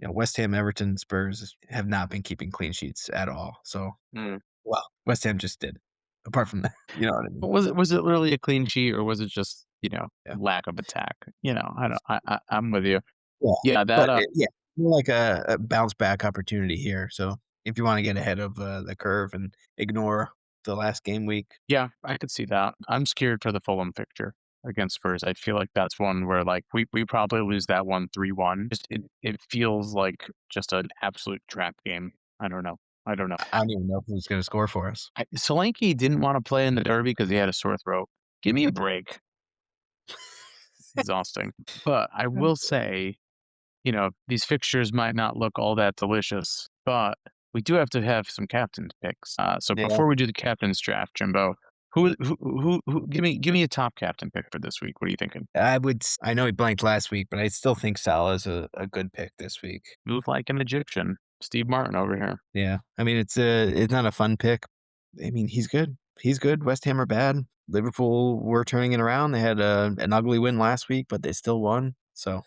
Speaker 3: West Ham, Everton, Spurs have not been keeping clean sheets at all. So,
Speaker 2: Mm.
Speaker 3: well, West Ham just did. Apart from that, you know what I mean?
Speaker 2: Was it really a clean sheet or was it just,
Speaker 3: Yeah.
Speaker 2: lack of attack? I don't I'm with you.
Speaker 3: Yeah,
Speaker 2: Yeah, that,
Speaker 3: but yeah, more like a bounce back opportunity here. So if you wanna get ahead of, the curve and ignore the last game week.
Speaker 2: yeah, I could see that. I'm scared for the Fulham fixture against Spurs. I feel like that's one where, like, we probably lose that one 3-1. Just it feels like just an absolute trap game. I don't know. I don't know.
Speaker 3: I don't even know who's gonna score for us.
Speaker 2: Solanke didn't wanna play in the derby because he had a sore throat. Give me a break. Exhausting. But I will say, these fixtures might not look all that delicious, but we do have some captain's picks. So
Speaker 3: Yeah.
Speaker 2: before we do the captain's draft, Jimbo, who give me a top captain pick for this week. What are you thinking?
Speaker 3: I know he blanked last week, but I still think Salah is a good pick this week.
Speaker 2: Move like an Egyptian. Steve Martin over here.
Speaker 3: Yeah. I mean, it's not a fun pick. I mean, he's good. He's good. West Ham are bad. Liverpool were turning it around. They had an ugly win last week, but they still won. So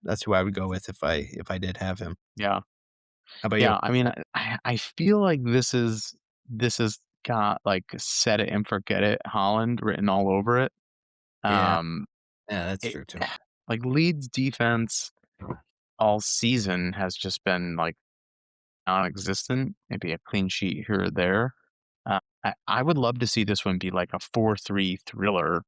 Speaker 3: that's who I would go with if I did have him.
Speaker 2: Yeah.
Speaker 3: How about you?
Speaker 2: Yeah. I mean, I feel like this is got like set it and forget it Holland written all over it.
Speaker 3: Yeah.
Speaker 2: Um
Speaker 3: Yeah, that's
Speaker 2: it,
Speaker 3: true too.
Speaker 2: like Leeds defense all season has just been like non-existent, maybe a clean sheet here or there. I would love to see this one be like a 4-3 thriller,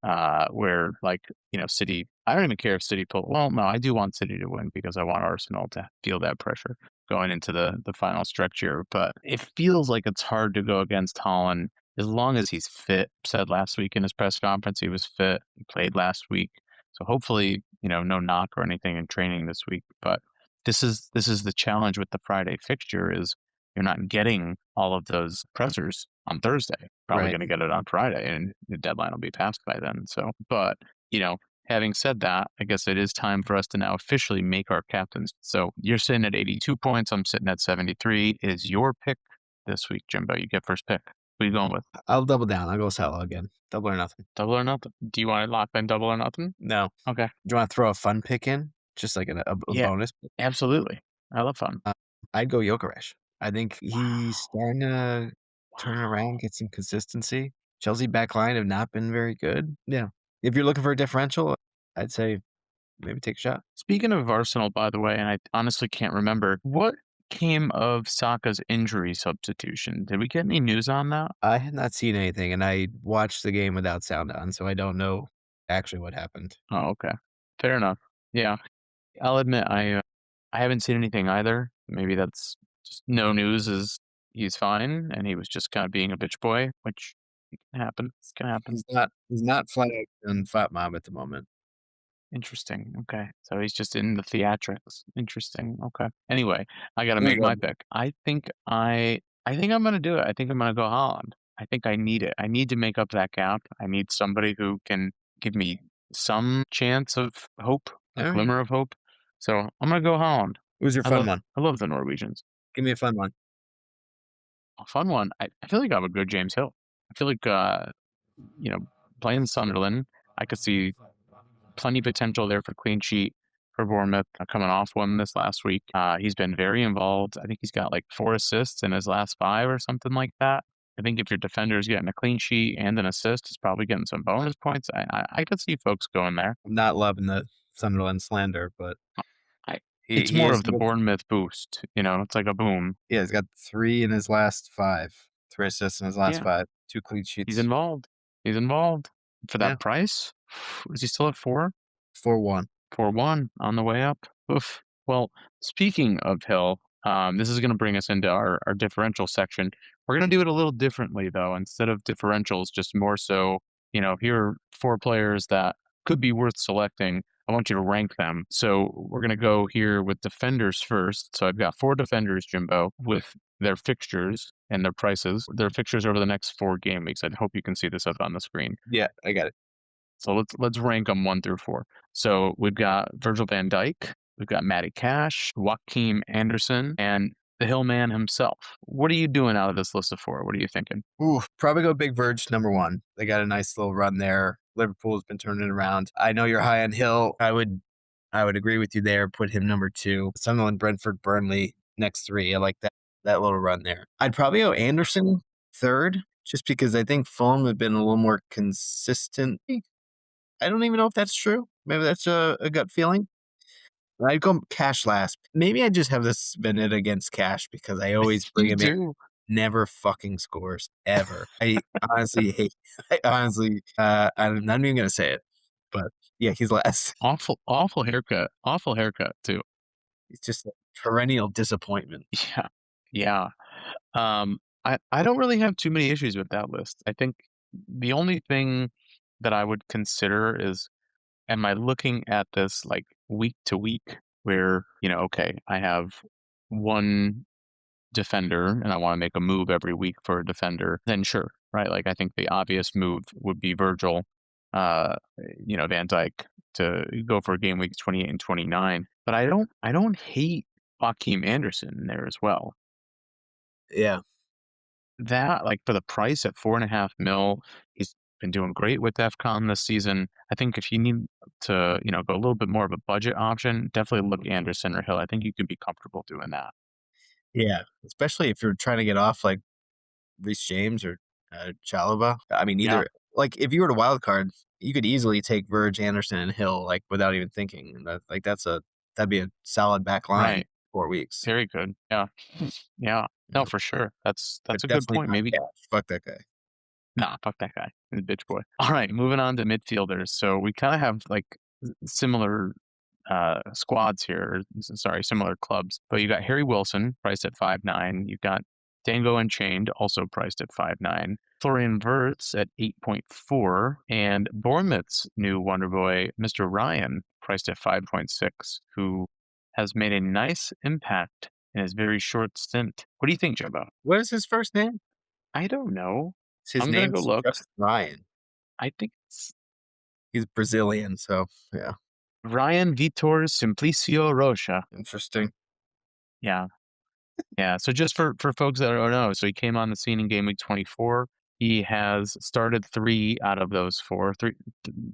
Speaker 2: where like, City, I don't even care if City pull, well, no, I do want City to win because I want Arsenal to feel that pressure going into the final stretch here. But it feels like it's hard to go against Holland as long as he's fit. Said last week in his press conference he was fit. He played last week. So hopefully, no knock or anything in training this week. But this is the challenge with the Friday fixture is you're not getting all of those pressers on Thursday. Probably
Speaker 3: Right.
Speaker 2: going to get it on Friday, and the deadline will be passed by then. So, but having said that, I guess it is time for us to now officially make our captains. So you're sitting at 82 points. I'm sitting at 73. It is your pick this week, Jimbo. You get first pick. Who are you going with?
Speaker 3: I'll double down. I'll go Salah again. Double or nothing.
Speaker 2: Double or nothing? Do you want to lock in double or nothing?
Speaker 3: No.
Speaker 2: Okay.
Speaker 3: Do you want to throw a fun pick in? Just like a
Speaker 2: Yeah,
Speaker 3: bonus pick?
Speaker 2: absolutely. I love fun.
Speaker 3: I'd go Gyökeres. I think he's
Speaker 2: Wow.
Speaker 3: starting to turn around, get some consistency. Chelsea back line have not been very good. Yeah. If you're looking for a differential, I'd say maybe take a shot.
Speaker 2: Speaking of Arsenal, by the way, and I honestly can't remember, what came of Saka's injury substitution? Did we get any news on that?
Speaker 3: I had not seen anything, and I watched the game without sound on, so I don't know actually what happened.
Speaker 2: Oh, okay. Fair enough. Yeah. I'll admit I haven't seen anything either. Maybe that's just no news is he's fine and he was just kind of being a bitch boy, which can happen. It can happen.
Speaker 3: He's not flat out on Fat Mob at the moment.
Speaker 2: Interesting. Okay. So he's just in the theatrics. Interesting. Okay. Anyway, I got to
Speaker 3: There
Speaker 2: make
Speaker 3: you
Speaker 2: my
Speaker 3: go.
Speaker 2: pick. I think I'm going to do it. I think I'm going to go Holland. I think I need it. I need to make up that gap. I need somebody who can give me some chance of hope, a
Speaker 3: Alright.
Speaker 2: glimmer of hope. So I'm going to go Holland.
Speaker 3: Who's your
Speaker 2: I
Speaker 3: fun
Speaker 2: love
Speaker 3: one?
Speaker 2: I love the Norwegians.
Speaker 3: Give me a fun one.
Speaker 2: A fun one. I feel like I would go James Hill. I feel like you know, playing Sunderland, I could see plenty potential there for clean sheet for Bournemouth, coming off one this last week. He's been very involved. I think he's got like 4 assists in his last 5 or something like that. I think if your defender's getting a clean sheet and an assist, he's probably getting some bonus points. I could see folks going there.
Speaker 3: I'm not loving the Sunderland slander, but
Speaker 2: I,
Speaker 3: he
Speaker 2: it's
Speaker 3: he
Speaker 2: more
Speaker 3: is
Speaker 2: of the Bournemouth boost. It's like a boom.
Speaker 3: yeah, he's got 3 in his last 5. 3 assists in his last
Speaker 2: Yeah,
Speaker 3: 5, 2 clean
Speaker 2: he's
Speaker 3: sheets.
Speaker 2: involved. He's involved for
Speaker 3: Yeah,
Speaker 2: that price. Is he still at 4?
Speaker 3: 4-1.
Speaker 2: 4-1 on the way up. Oof. Well, speaking of Hill, this is going to bring us into our differential section. We're going to do it a little differently, though. Instead of differentials, just more so, here are 4 players that could be worth selecting. I want you to rank them. So we're going to go here with defenders first. So I've got 4 defenders, Jimbo, with their fixtures and their prices. Their fixtures over the next 4 game weeks. I hope you can see this up on the screen.
Speaker 3: Yeah, I got it.
Speaker 2: So let's rank them 1 through 4. So we've got Virgil van Dijk, we've got Matty Cash, Joaquim Anderson, and the Hillman himself. What are you doing out of this list of 4? What are you thinking?
Speaker 3: Ooh, probably go Big Verge number 1. They got a nice little run there. Liverpool's been turning it around. I know you're high on Hill. I would agree with you there. Put him number 2. Sunderland, Brentford, Burnley next 3. I like that little run there. I'd probably go Anderson 3rd, just because I think Fulham have been a little more consistent. I don't even know if that's true. Maybe that's a gut feeling. I'd go Cash last. Maybe I just have this vendetta against Cash because I always bring
Speaker 2: You
Speaker 3: him in.
Speaker 2: do.
Speaker 3: Never fucking scores ever. I honestly hate. I'm not even gonna say it, but yeah, he's last.
Speaker 2: Awful haircut. Awful haircut too.
Speaker 3: He's just a perennial disappointment.
Speaker 2: Yeah. Yeah. I don't really have too many issues with that list. I think the only thing that I would consider is, am I looking at this like week to week where, okay, I have one defender and I want to make a move every week for a defender, then sure, right? Like I think the obvious move would be Virgil, uh, Van Dijk to go for game weeks 28 and 29. But I don't hate Joachim Anderson in there as well.
Speaker 3: Yeah,
Speaker 2: That, like, for the price at 4.5 mil, he's been doing great with DEFCON this season. I think if you need to, go a little bit more of a budget option, definitely look Anderson or Hill. I think you could be comfortable doing that.
Speaker 3: yeah. Especially if you're trying to get off like Reece James or Chalobah. I mean,
Speaker 2: Yeah,
Speaker 3: either like if you were to wild card, you could easily take Verge, Anderson, and Hill like without even thinking. And that'd be a solid back line
Speaker 2: right.
Speaker 3: 4 weeks.
Speaker 2: Very good. Yeah. Yeah. No,
Speaker 3: Yeah.
Speaker 2: for sure.
Speaker 3: But
Speaker 2: That's a good
Speaker 3: definitely
Speaker 2: point.
Speaker 3: not
Speaker 2: Maybe
Speaker 3: Cash. Fuck that guy.
Speaker 2: nah, fuck that guy. He's a bitch boy. All right, moving on to midfielders. So we kind of have like similar squads here. Sorry, similar clubs. But you got Harry Wilson priced at 5.9. You've got Dango Unchained also priced at 5.9. Florian Wirtz at 8.4, and Bournemouth's new Wonder Boy, Mr. Ryan, priced at 5.6, who has made a nice impact in his very short stint. What do you think, Jimbo?
Speaker 3: What is his first name?
Speaker 2: I don't know.
Speaker 3: His
Speaker 2: I'm gonna go
Speaker 3: name's
Speaker 2: look.
Speaker 3: just Ryan.
Speaker 2: I think it's
Speaker 3: He's Brazilian, so yeah,
Speaker 2: Ryan Vitor Simplicio Rocha.
Speaker 3: interesting.
Speaker 2: Yeah. Yeah. So just for folks that don't know, so he came on the scene in game week 24. He has started 3 out of those 4,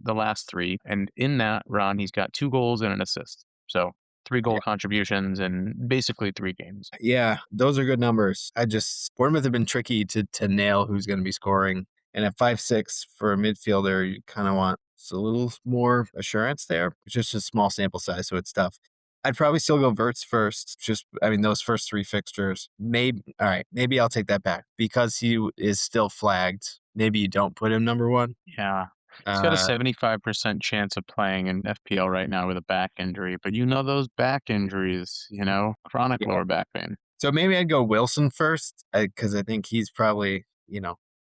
Speaker 2: the last 3. And in that run, he's got 2 goals and an assist. So 3 goal contributions in basically 3 games.
Speaker 3: Yeah, those are good numbers. Bournemouth have been tricky to nail who's going to be scoring, and at 5.6 for a midfielder, you kind of want a little more assurance there. It's just a small sample size, so it's tough. I'd probably still go Verts first. Those first 3 fixtures. All right, maybe I'll take that back because he is still flagged. Maybe you don't put him number 1.
Speaker 2: Yeah. He's got a 75% chance of playing in FPL right now with a back injury, but those back injuries, chronic
Speaker 3: Yeah.
Speaker 2: lower back pain.
Speaker 3: So maybe I'd go Wilson first because I think he's probably,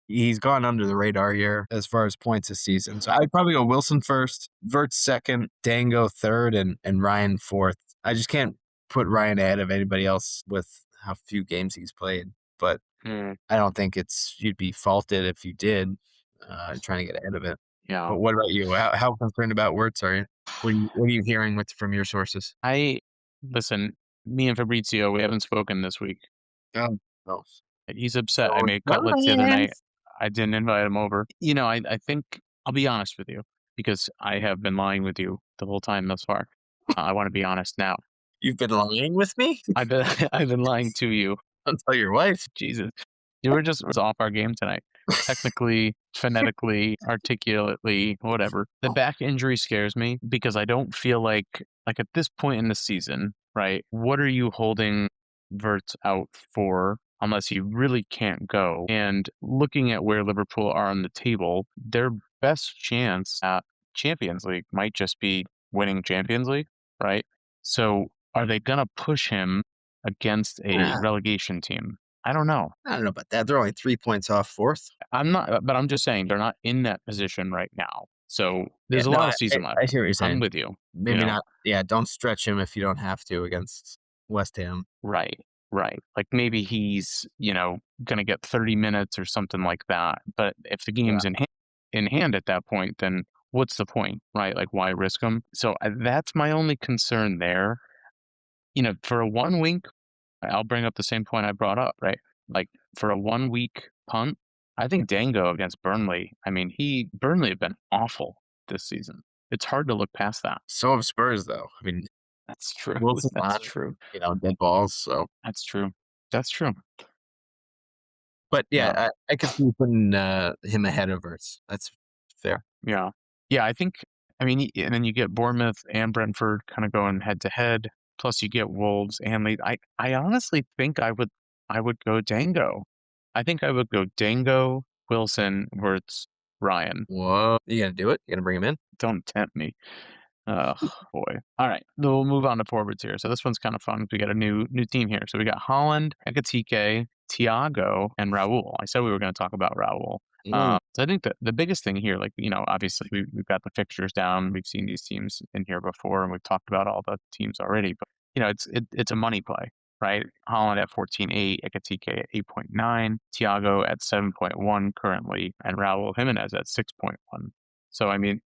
Speaker 3: he's gone under the radar here as far as points this season. So I'd probably go Wilson first, Vert second, Dango third, and Ryan fourth. I just can't put Ryan ahead of anybody else with how few games he's played. But I don't think you'd be faulted if you did trying to get ahead of it.
Speaker 2: Yeah.
Speaker 3: But what about you? How concerned about Wirtz are you? What are you hearing from your sources?
Speaker 2: Listen, me and Fabrizio, we haven't spoken this week.
Speaker 3: Oh, no.
Speaker 2: He's upset. I
Speaker 3: Oh,
Speaker 2: made cutlets the other
Speaker 3: Ryan.
Speaker 2: night. I didn't invite him over. I think I'll be honest with you because I have been lying with you the whole time thus far. I want to be honest now.
Speaker 3: You've been lying with me?
Speaker 2: I've been I've been lying to you.
Speaker 3: Don't tell your wife.
Speaker 2: Jesus, you were just off our game tonight. Technically, phonetically, articulately, whatever. The back injury scares me because I don't feel like at this point in the season, right? What are you holding Verts out for unless he really can't go? And looking at where Liverpool are on the table, their best chance at Champions League might just be winning Champions League, right? So are they going to push him against a relegation team? I don't know.
Speaker 3: I don't know about that. They're only 3 points off fourth.
Speaker 2: I'm not, but I'm just saying they're not in that position right now. So there's a
Speaker 3: no,
Speaker 2: lot of season left.
Speaker 3: I see what you're saying.
Speaker 2: I'm with you.
Speaker 3: Maybe not. Yeah, don't stretch him if you don't have to against West Ham.
Speaker 2: Right. Like maybe he's, going to get 30 minutes or something like that. But if the game's in hand at that point, then what's the point, right? Like why risk him? So that's my only concern there. For a 1 week I'll bring up the same point I brought up, right? Like for a 1 week punt, I think Dango against Burnley. I mean, Burnley have been awful this season. It's hard to look past that.
Speaker 3: So have Spurs, though. I mean,
Speaker 2: That's true.
Speaker 3: Wilson's
Speaker 2: That's
Speaker 3: on,
Speaker 2: true.
Speaker 3: dead balls. So,
Speaker 2: That's true. That's true.
Speaker 3: but
Speaker 2: Yeah.
Speaker 3: yeah, I could see you putting him ahead of Ertz. That's fair.
Speaker 2: Yeah. Yeah. I think, I mean, and then you get Bournemouth and Brentford kind of going head to head. Plus you get Wolves and Leeds. I honestly think I would go Dango. I think I would go Dango, Wilson, Wirtz, Ryan.
Speaker 3: Whoa. You gonna do it? You gonna bring him in?
Speaker 2: Don't tempt me. Oh boy. All right. We'll move on to forwards here. So this one's kind of fun. We got a new team here. So we got Holland, Ekatike, Thiago, and Raul. I said we were going to talk about Raul. So I think the biggest thing here, like, obviously we've got the fixtures down. We've seen these teams in here before, and we've talked about all the teams already. But it's a money play, right? Holland at 14.8, Ekatike at 8.9, Thiago at 7.1 currently, and Raul Jimenez at 6.1. So I mean,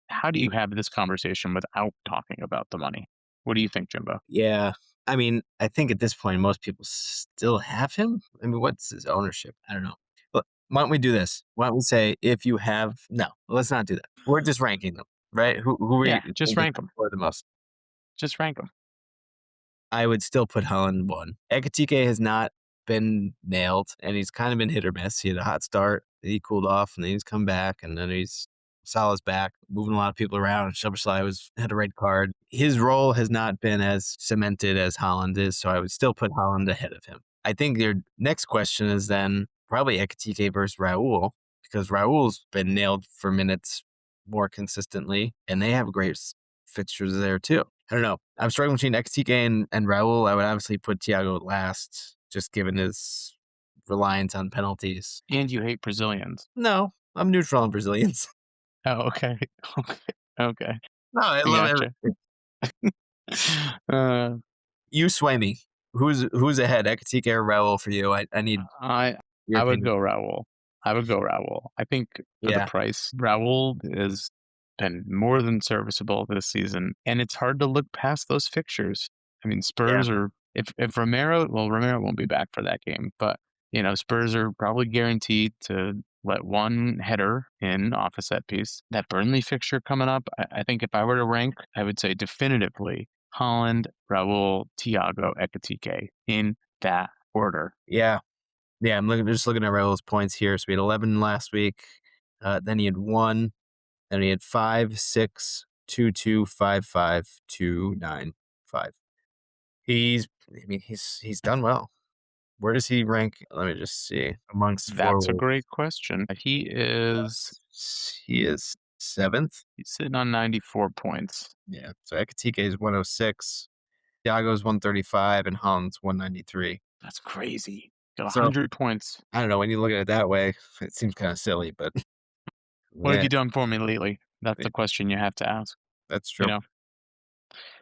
Speaker 2: how do you have this conversation without talking about the money? What do you think, Jimbo?
Speaker 3: Yeah. I mean, I think at this point, most people still have him. I mean, what's his ownership? I don't know. But why don't we do this? Why don't we say if you have, no, let's not do that. We're just ranking them, right? Who are
Speaker 2: Yeah,
Speaker 3: you
Speaker 2: just
Speaker 3: thinking
Speaker 2: rank them.
Speaker 3: for the most?
Speaker 2: Just rank them.
Speaker 3: I would still put Holland 1. Ekatike has not been nailed, and he's kind of been hit or miss. He had a hot start, then he cooled off, and then he's come back, and then Salah's back, moving a lot of people around. Szoboszlai had a red card. His role has not been as cemented as Holland is, so I would still put Holland ahead of him. I think your next question is then probably Ekatike versus Raul, because Raul's been nailed for minutes more consistently, and they have great fixtures there too. I don't know. I'm struggling between Ekatike and Raul. I would obviously put Thiago last, just given his reliance on penalties.
Speaker 2: And you hate Brazilians.
Speaker 3: No, I'm neutral on Brazilians.
Speaker 2: Oh, okay. Okay.
Speaker 3: No, I
Speaker 2: I
Speaker 3: love
Speaker 2: gotcha.
Speaker 3: everything. You sway me. Who's ahead, Ekatike or Raul for you? I need
Speaker 2: I
Speaker 3: your
Speaker 2: I would
Speaker 3: opinion.
Speaker 2: go Raul. I would go Raul. I think for the
Speaker 3: Yeah,
Speaker 2: price, Raul has been more than serviceable this season, and it's hard to look past those fixtures. I mean,
Speaker 3: yeah,
Speaker 2: Spurs are if Romero won't be back for that game, but Spurs are probably guaranteed to let one header in off a set piece. That Burnley fixture coming up, I think if I were to rank, I would say definitively Holland, Raul, Thiago, Ekatike in that order.
Speaker 3: yeah. I'm just looking at Raul's points here. So he had 11 last week. Then he had 1. Then he had 5, 6, 2, 2, 5, 5, 2, 9, 5. He's done well. Where does he rank? Let me just see. Amongst
Speaker 2: That's a
Speaker 3: forwards,
Speaker 2: great question. He is
Speaker 3: 7th.
Speaker 2: he's sitting on 94 points.
Speaker 3: Yeah. So Ekatike is 106. Thiago's 135 and Holland's 193.
Speaker 2: That's crazy. Got
Speaker 3: So
Speaker 2: 100 points.
Speaker 3: I don't know, when you look at it that way, it seems kind of silly, but
Speaker 2: What have
Speaker 3: yeah,
Speaker 2: you done for me lately? That's the question you have to ask,
Speaker 3: that's
Speaker 2: you
Speaker 3: true.
Speaker 2: know?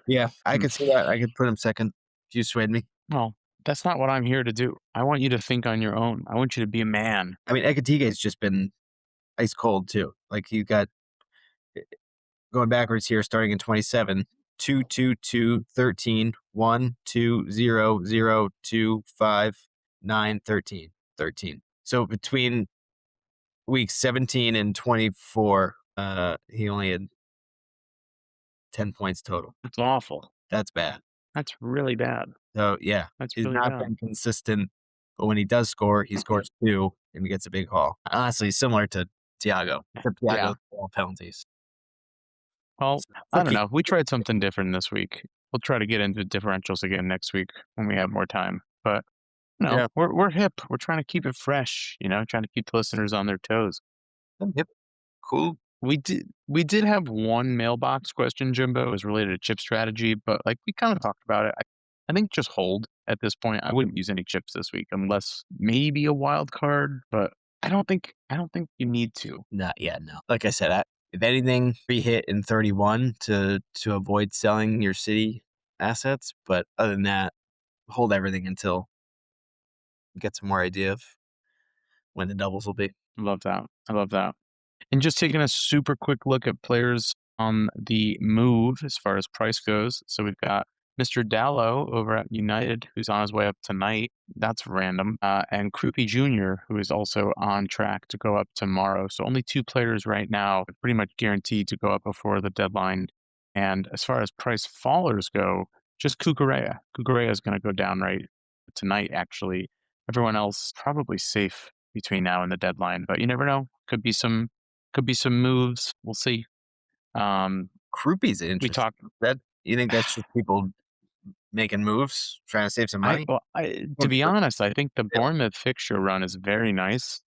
Speaker 3: Yeah, I
Speaker 2: Mm,
Speaker 3: could see that. I could put him second if you swayed me.
Speaker 2: Well, that's not what I'm here to do. I want you to think on your own. I want you to be a man.
Speaker 3: I mean, Ekatike's just been ice cold too. Like he got going backwards here, starting in 27, 2, 2, 2, 13, 1, 2, 0, 0, 2, 5, 9, 13, 13. So between weeks 17 and 24, he only had 10 points total.
Speaker 2: That's awful.
Speaker 3: That's bad.
Speaker 2: That's really bad.
Speaker 3: So yeah,
Speaker 2: That's
Speaker 3: he's
Speaker 2: really
Speaker 3: not
Speaker 2: bad.
Speaker 3: been consistent, but when he does score, he scores 2 and gets a big haul. Honestly, similar to Thiago, except
Speaker 2: Yeah.
Speaker 3: Thiago all penalties.
Speaker 2: Well,
Speaker 3: So,
Speaker 2: I don't
Speaker 3: okay.
Speaker 2: know. We tried something different this week. We'll try to get into differentials again next week when we have more time. But
Speaker 3: Yeah.
Speaker 2: we're hip. We're trying to keep it fresh, trying to keep the listeners on their toes.
Speaker 3: Yep. Cool.
Speaker 2: We did have one mailbox question, Jimbo. It was related to chip strategy, but like we kind of talked about it. I think just hold at this point. I wouldn't use any chips this week unless maybe a wild card, but I don't think you need to.
Speaker 3: No. Like I said, if anything, free hit in 31 to avoid selling your city assets. But other than that, hold everything until you get some more idea of when the doubles will be.
Speaker 2: I love that. I love that. And just taking a super quick look at players on the move as far as price goes. So we've got Mr. Dallo over at United, who's on his way up tonight. That's random. And Krupi Jr., who is also on track to go up tomorrow. So only 2 players right now, pretty much guaranteed to go up before the deadline. And as far as price fallers go, just Kukurea. Kukurea is going to go down right tonight, actually. Everyone else probably safe between now and the deadline, but you never know. Could be some moves. We'll see.
Speaker 3: Krupi's
Speaker 2: We
Speaker 3: interesting.
Speaker 2: talked.
Speaker 3: That you think that's just people making moves, trying to save some money?
Speaker 2: To be honest, I think the Bournemouth fixture run is very nice,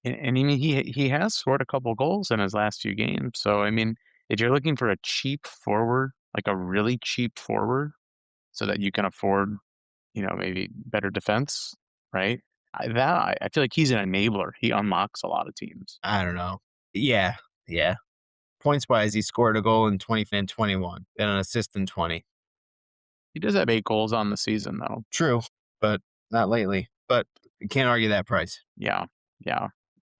Speaker 2: and I mean he has scored a couple goals in his last few games. So I mean, if you're looking for a cheap forward, like a really cheap forward, so that you can afford, maybe better defense, right? I feel like he's an enabler. He unlocks a lot of teams.
Speaker 3: I don't know. Yeah, yeah. Points wise, he scored a goal in 20 and 21, and an assist in 20.
Speaker 2: He does have 8 goals on the season, though.
Speaker 3: True, but not lately. But you can't argue that price.
Speaker 2: Yeah, yeah.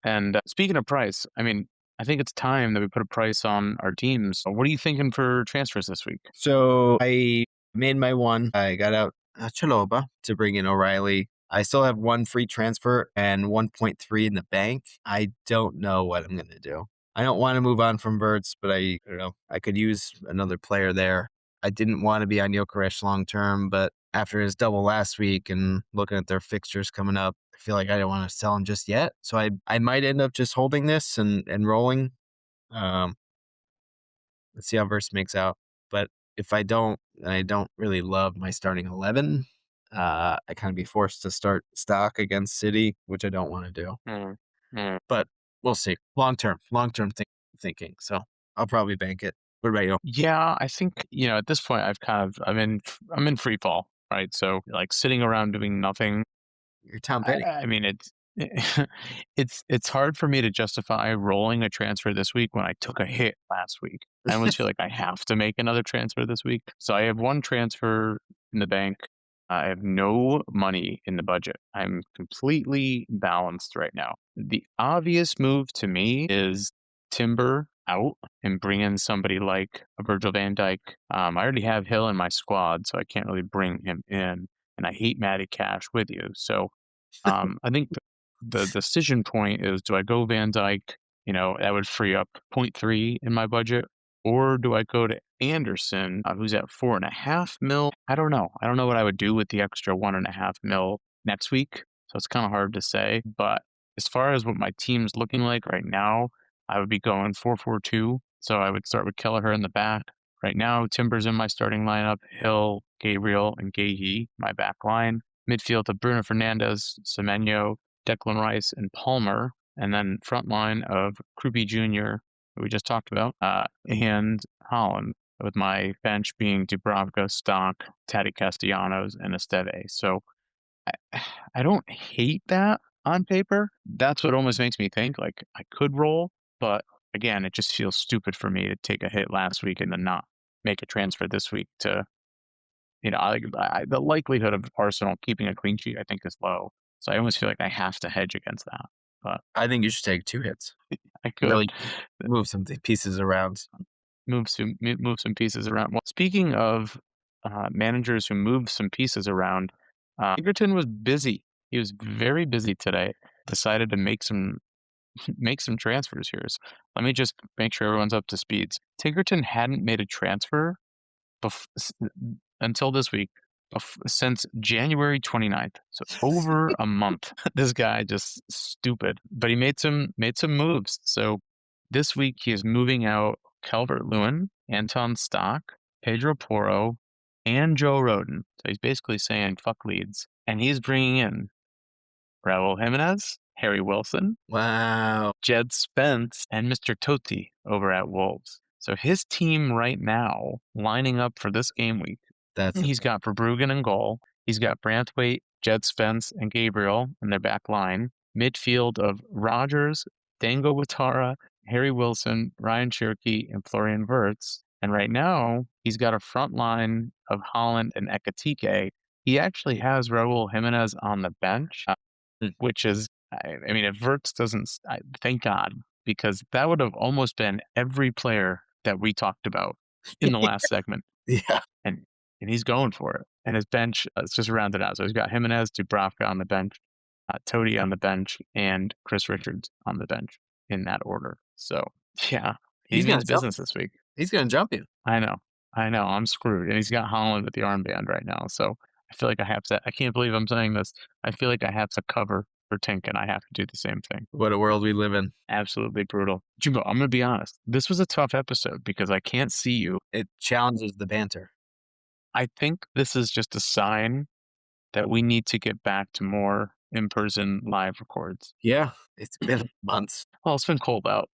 Speaker 2: And speaking of price, I mean, I think it's time that we put a price on our teams. What are you thinking for transfers this week?
Speaker 3: So I made my one. I got out Chaloba to bring in O'Reilly. I still have 1 free transfer and 1.3 in the bank. I don't know what I'm going to do. I don't want to move on from Verts, but I don't know. I could use another player there. I didn't want to be on Gyökeres long term, but after his double last week and looking at their fixtures coming up, I feel like I don't want to sell him just yet. So I might end up just holding this and rolling. Let's see how Verse makes out. But if I don't, and I don't really love my starting 11, I kind of be forced to start stock against City, which I don't want to do. But we'll see. Long term thinking. So I'll probably bank it. What about you?
Speaker 2: Yeah, I think, at this point I'm in free fall, right? So like sitting around doing nothing.
Speaker 3: Your Tom Petty.
Speaker 2: I mean, it's it's hard for me to justify rolling a transfer this week when I took a hit last week. I almost feel like I have to make another transfer this week. So I have 1 transfer in the bank. I have no money in the budget. I'm completely balanced right now. The obvious move to me is Timber out and bring in somebody like a Virgil van Dijk. I already have Hill in my squad, so I can't really bring him in. And I hate Matty Cash with you. So I think the decision point is, do I go Van Dyke? That would free up 0.3 in my budget. Or do I go to Anderson, who's at 4.5 mil? I don't know. I don't know what I would do with the extra 1.5 mil next week. So it's kind of hard to say. But as far as what my team's looking like right now, I would be going 4-4-2. So I would start with Kelleher in the back. Right now, Timber's in my starting lineup. Hill, Gabriel, and Gahey, my back line. Midfield of Bruno Fernandes, Semenyo, Declan Rice, and Palmer. And then front line of Krupi Jr., who we just talked about, and Holland, with my bench being Dubravka, Stock, Taddy Castellanos, and Esteve. So I don't hate that on paper. That's what almost makes me think like I could roll, but again, it just feels stupid for me to take a hit last week and then not make a transfer this week to, the likelihood of Arsenal keeping a clean sheet, I think, is low. So I almost feel like I have to hedge against that. But
Speaker 3: I think you should take 2 hits.
Speaker 2: I could
Speaker 3: Really move some pieces around.
Speaker 2: move some pieces around. Well, speaking of managers who move some pieces around, Egerton was busy. He was very busy today. Decided to make some transfers here. So let me just make sure everyone's up to speed. Tigerton hadn't made a transfer until this week since January 29th. So over a month. This guy just stupid. But he made some moves. So this week he is moving out Calvert-Lewin, Anton Stock, Pedro Porro, and Joe Rodon. So he's basically saying fuck Leeds. And he's bringing in Raul Jimenez, Harry Wilson,
Speaker 3: Wow.
Speaker 2: Jed Spence, and Mr. Totti over at Wolves. So his team right now, lining up for this game week, he's got Verbruggen in goal. He's got Branthwaite, Jed Spence, and Gabriel in their back line. Midfield of Rogers, Dango Watara, Harry Wilson, Ryan Cherokee, and Florian Wirtz. And right now, he's got a front line of Holland and Ekatike. He actually has Raul Jimenez on the bench, which is, I mean, if Wirtz doesn't, thank God, because that would have almost been every player that we talked about in the last segment.
Speaker 3: Yeah.
Speaker 2: And and he's going for it. And his bench, it's just rounded out. So he's got Jimenez, Dubravka on the bench, Toady on the bench, and Chris Richards on the bench in that order. So, yeah, he
Speaker 3: He's gonna
Speaker 2: means
Speaker 3: jump.
Speaker 2: business this week.
Speaker 3: He's gonna jump you.
Speaker 2: I know. I'm screwed. And he's got Holland with the armband right now. So I feel like I can't believe I'm saying this. I feel like I have to cover for Tink, and I have to do the same thing.
Speaker 3: What a world we live in.
Speaker 2: Absolutely brutal. Jimbo, I'm going to be honest. This was a tough episode because I can't see you.
Speaker 3: It challenges the banter.
Speaker 2: I think this is just a sign that we need to get back to more in-person live records.
Speaker 3: Yeah, it's been months.
Speaker 2: Well, it's been cold out.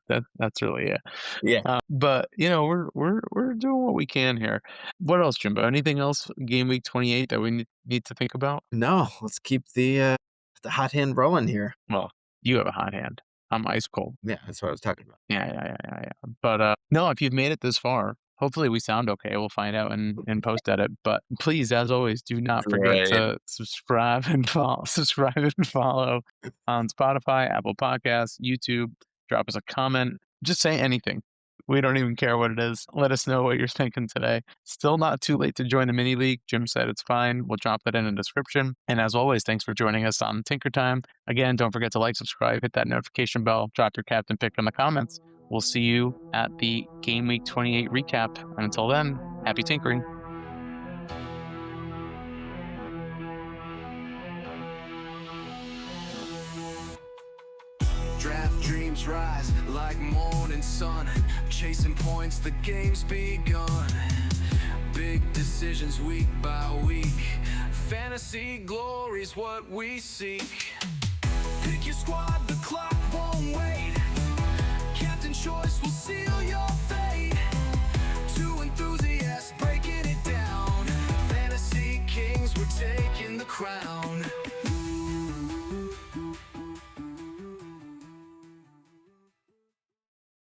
Speaker 2: That's really it.
Speaker 3: Yeah.
Speaker 2: But we're doing what we can here. What else, Jimbo? Anything else game week 28 that we need to think about?
Speaker 3: No, let's keep the hot hand rolling here.
Speaker 2: Well, you have a hot hand. I'm ice cold.
Speaker 3: Yeah, that's what I was talking about.
Speaker 2: Yeah. But no, if you've made it this far, hopefully we sound okay. We'll find out in post edit. But please, as always, do not forget to subscribe and follow on Spotify, Apple Podcasts, YouTube. Drop us a comment. Just say anything. We don't even care what it is. Let us know what you're thinking today. Still not too late to join the mini league. Jim said it's fine. We'll drop that in the description. And as always, thanks for joining us on Tinker Time. Again, don't forget to like, subscribe, hit that notification bell, drop your captain pick in the comments. We'll see you at the Game Week 28 recap. And until then, happy tinkering.
Speaker 1: Draft dreams rise like morning sun, chasing points, the game's begun. Big decisions week by week, fantasy glory's what we seek. Pick your squad, the clock won't wait.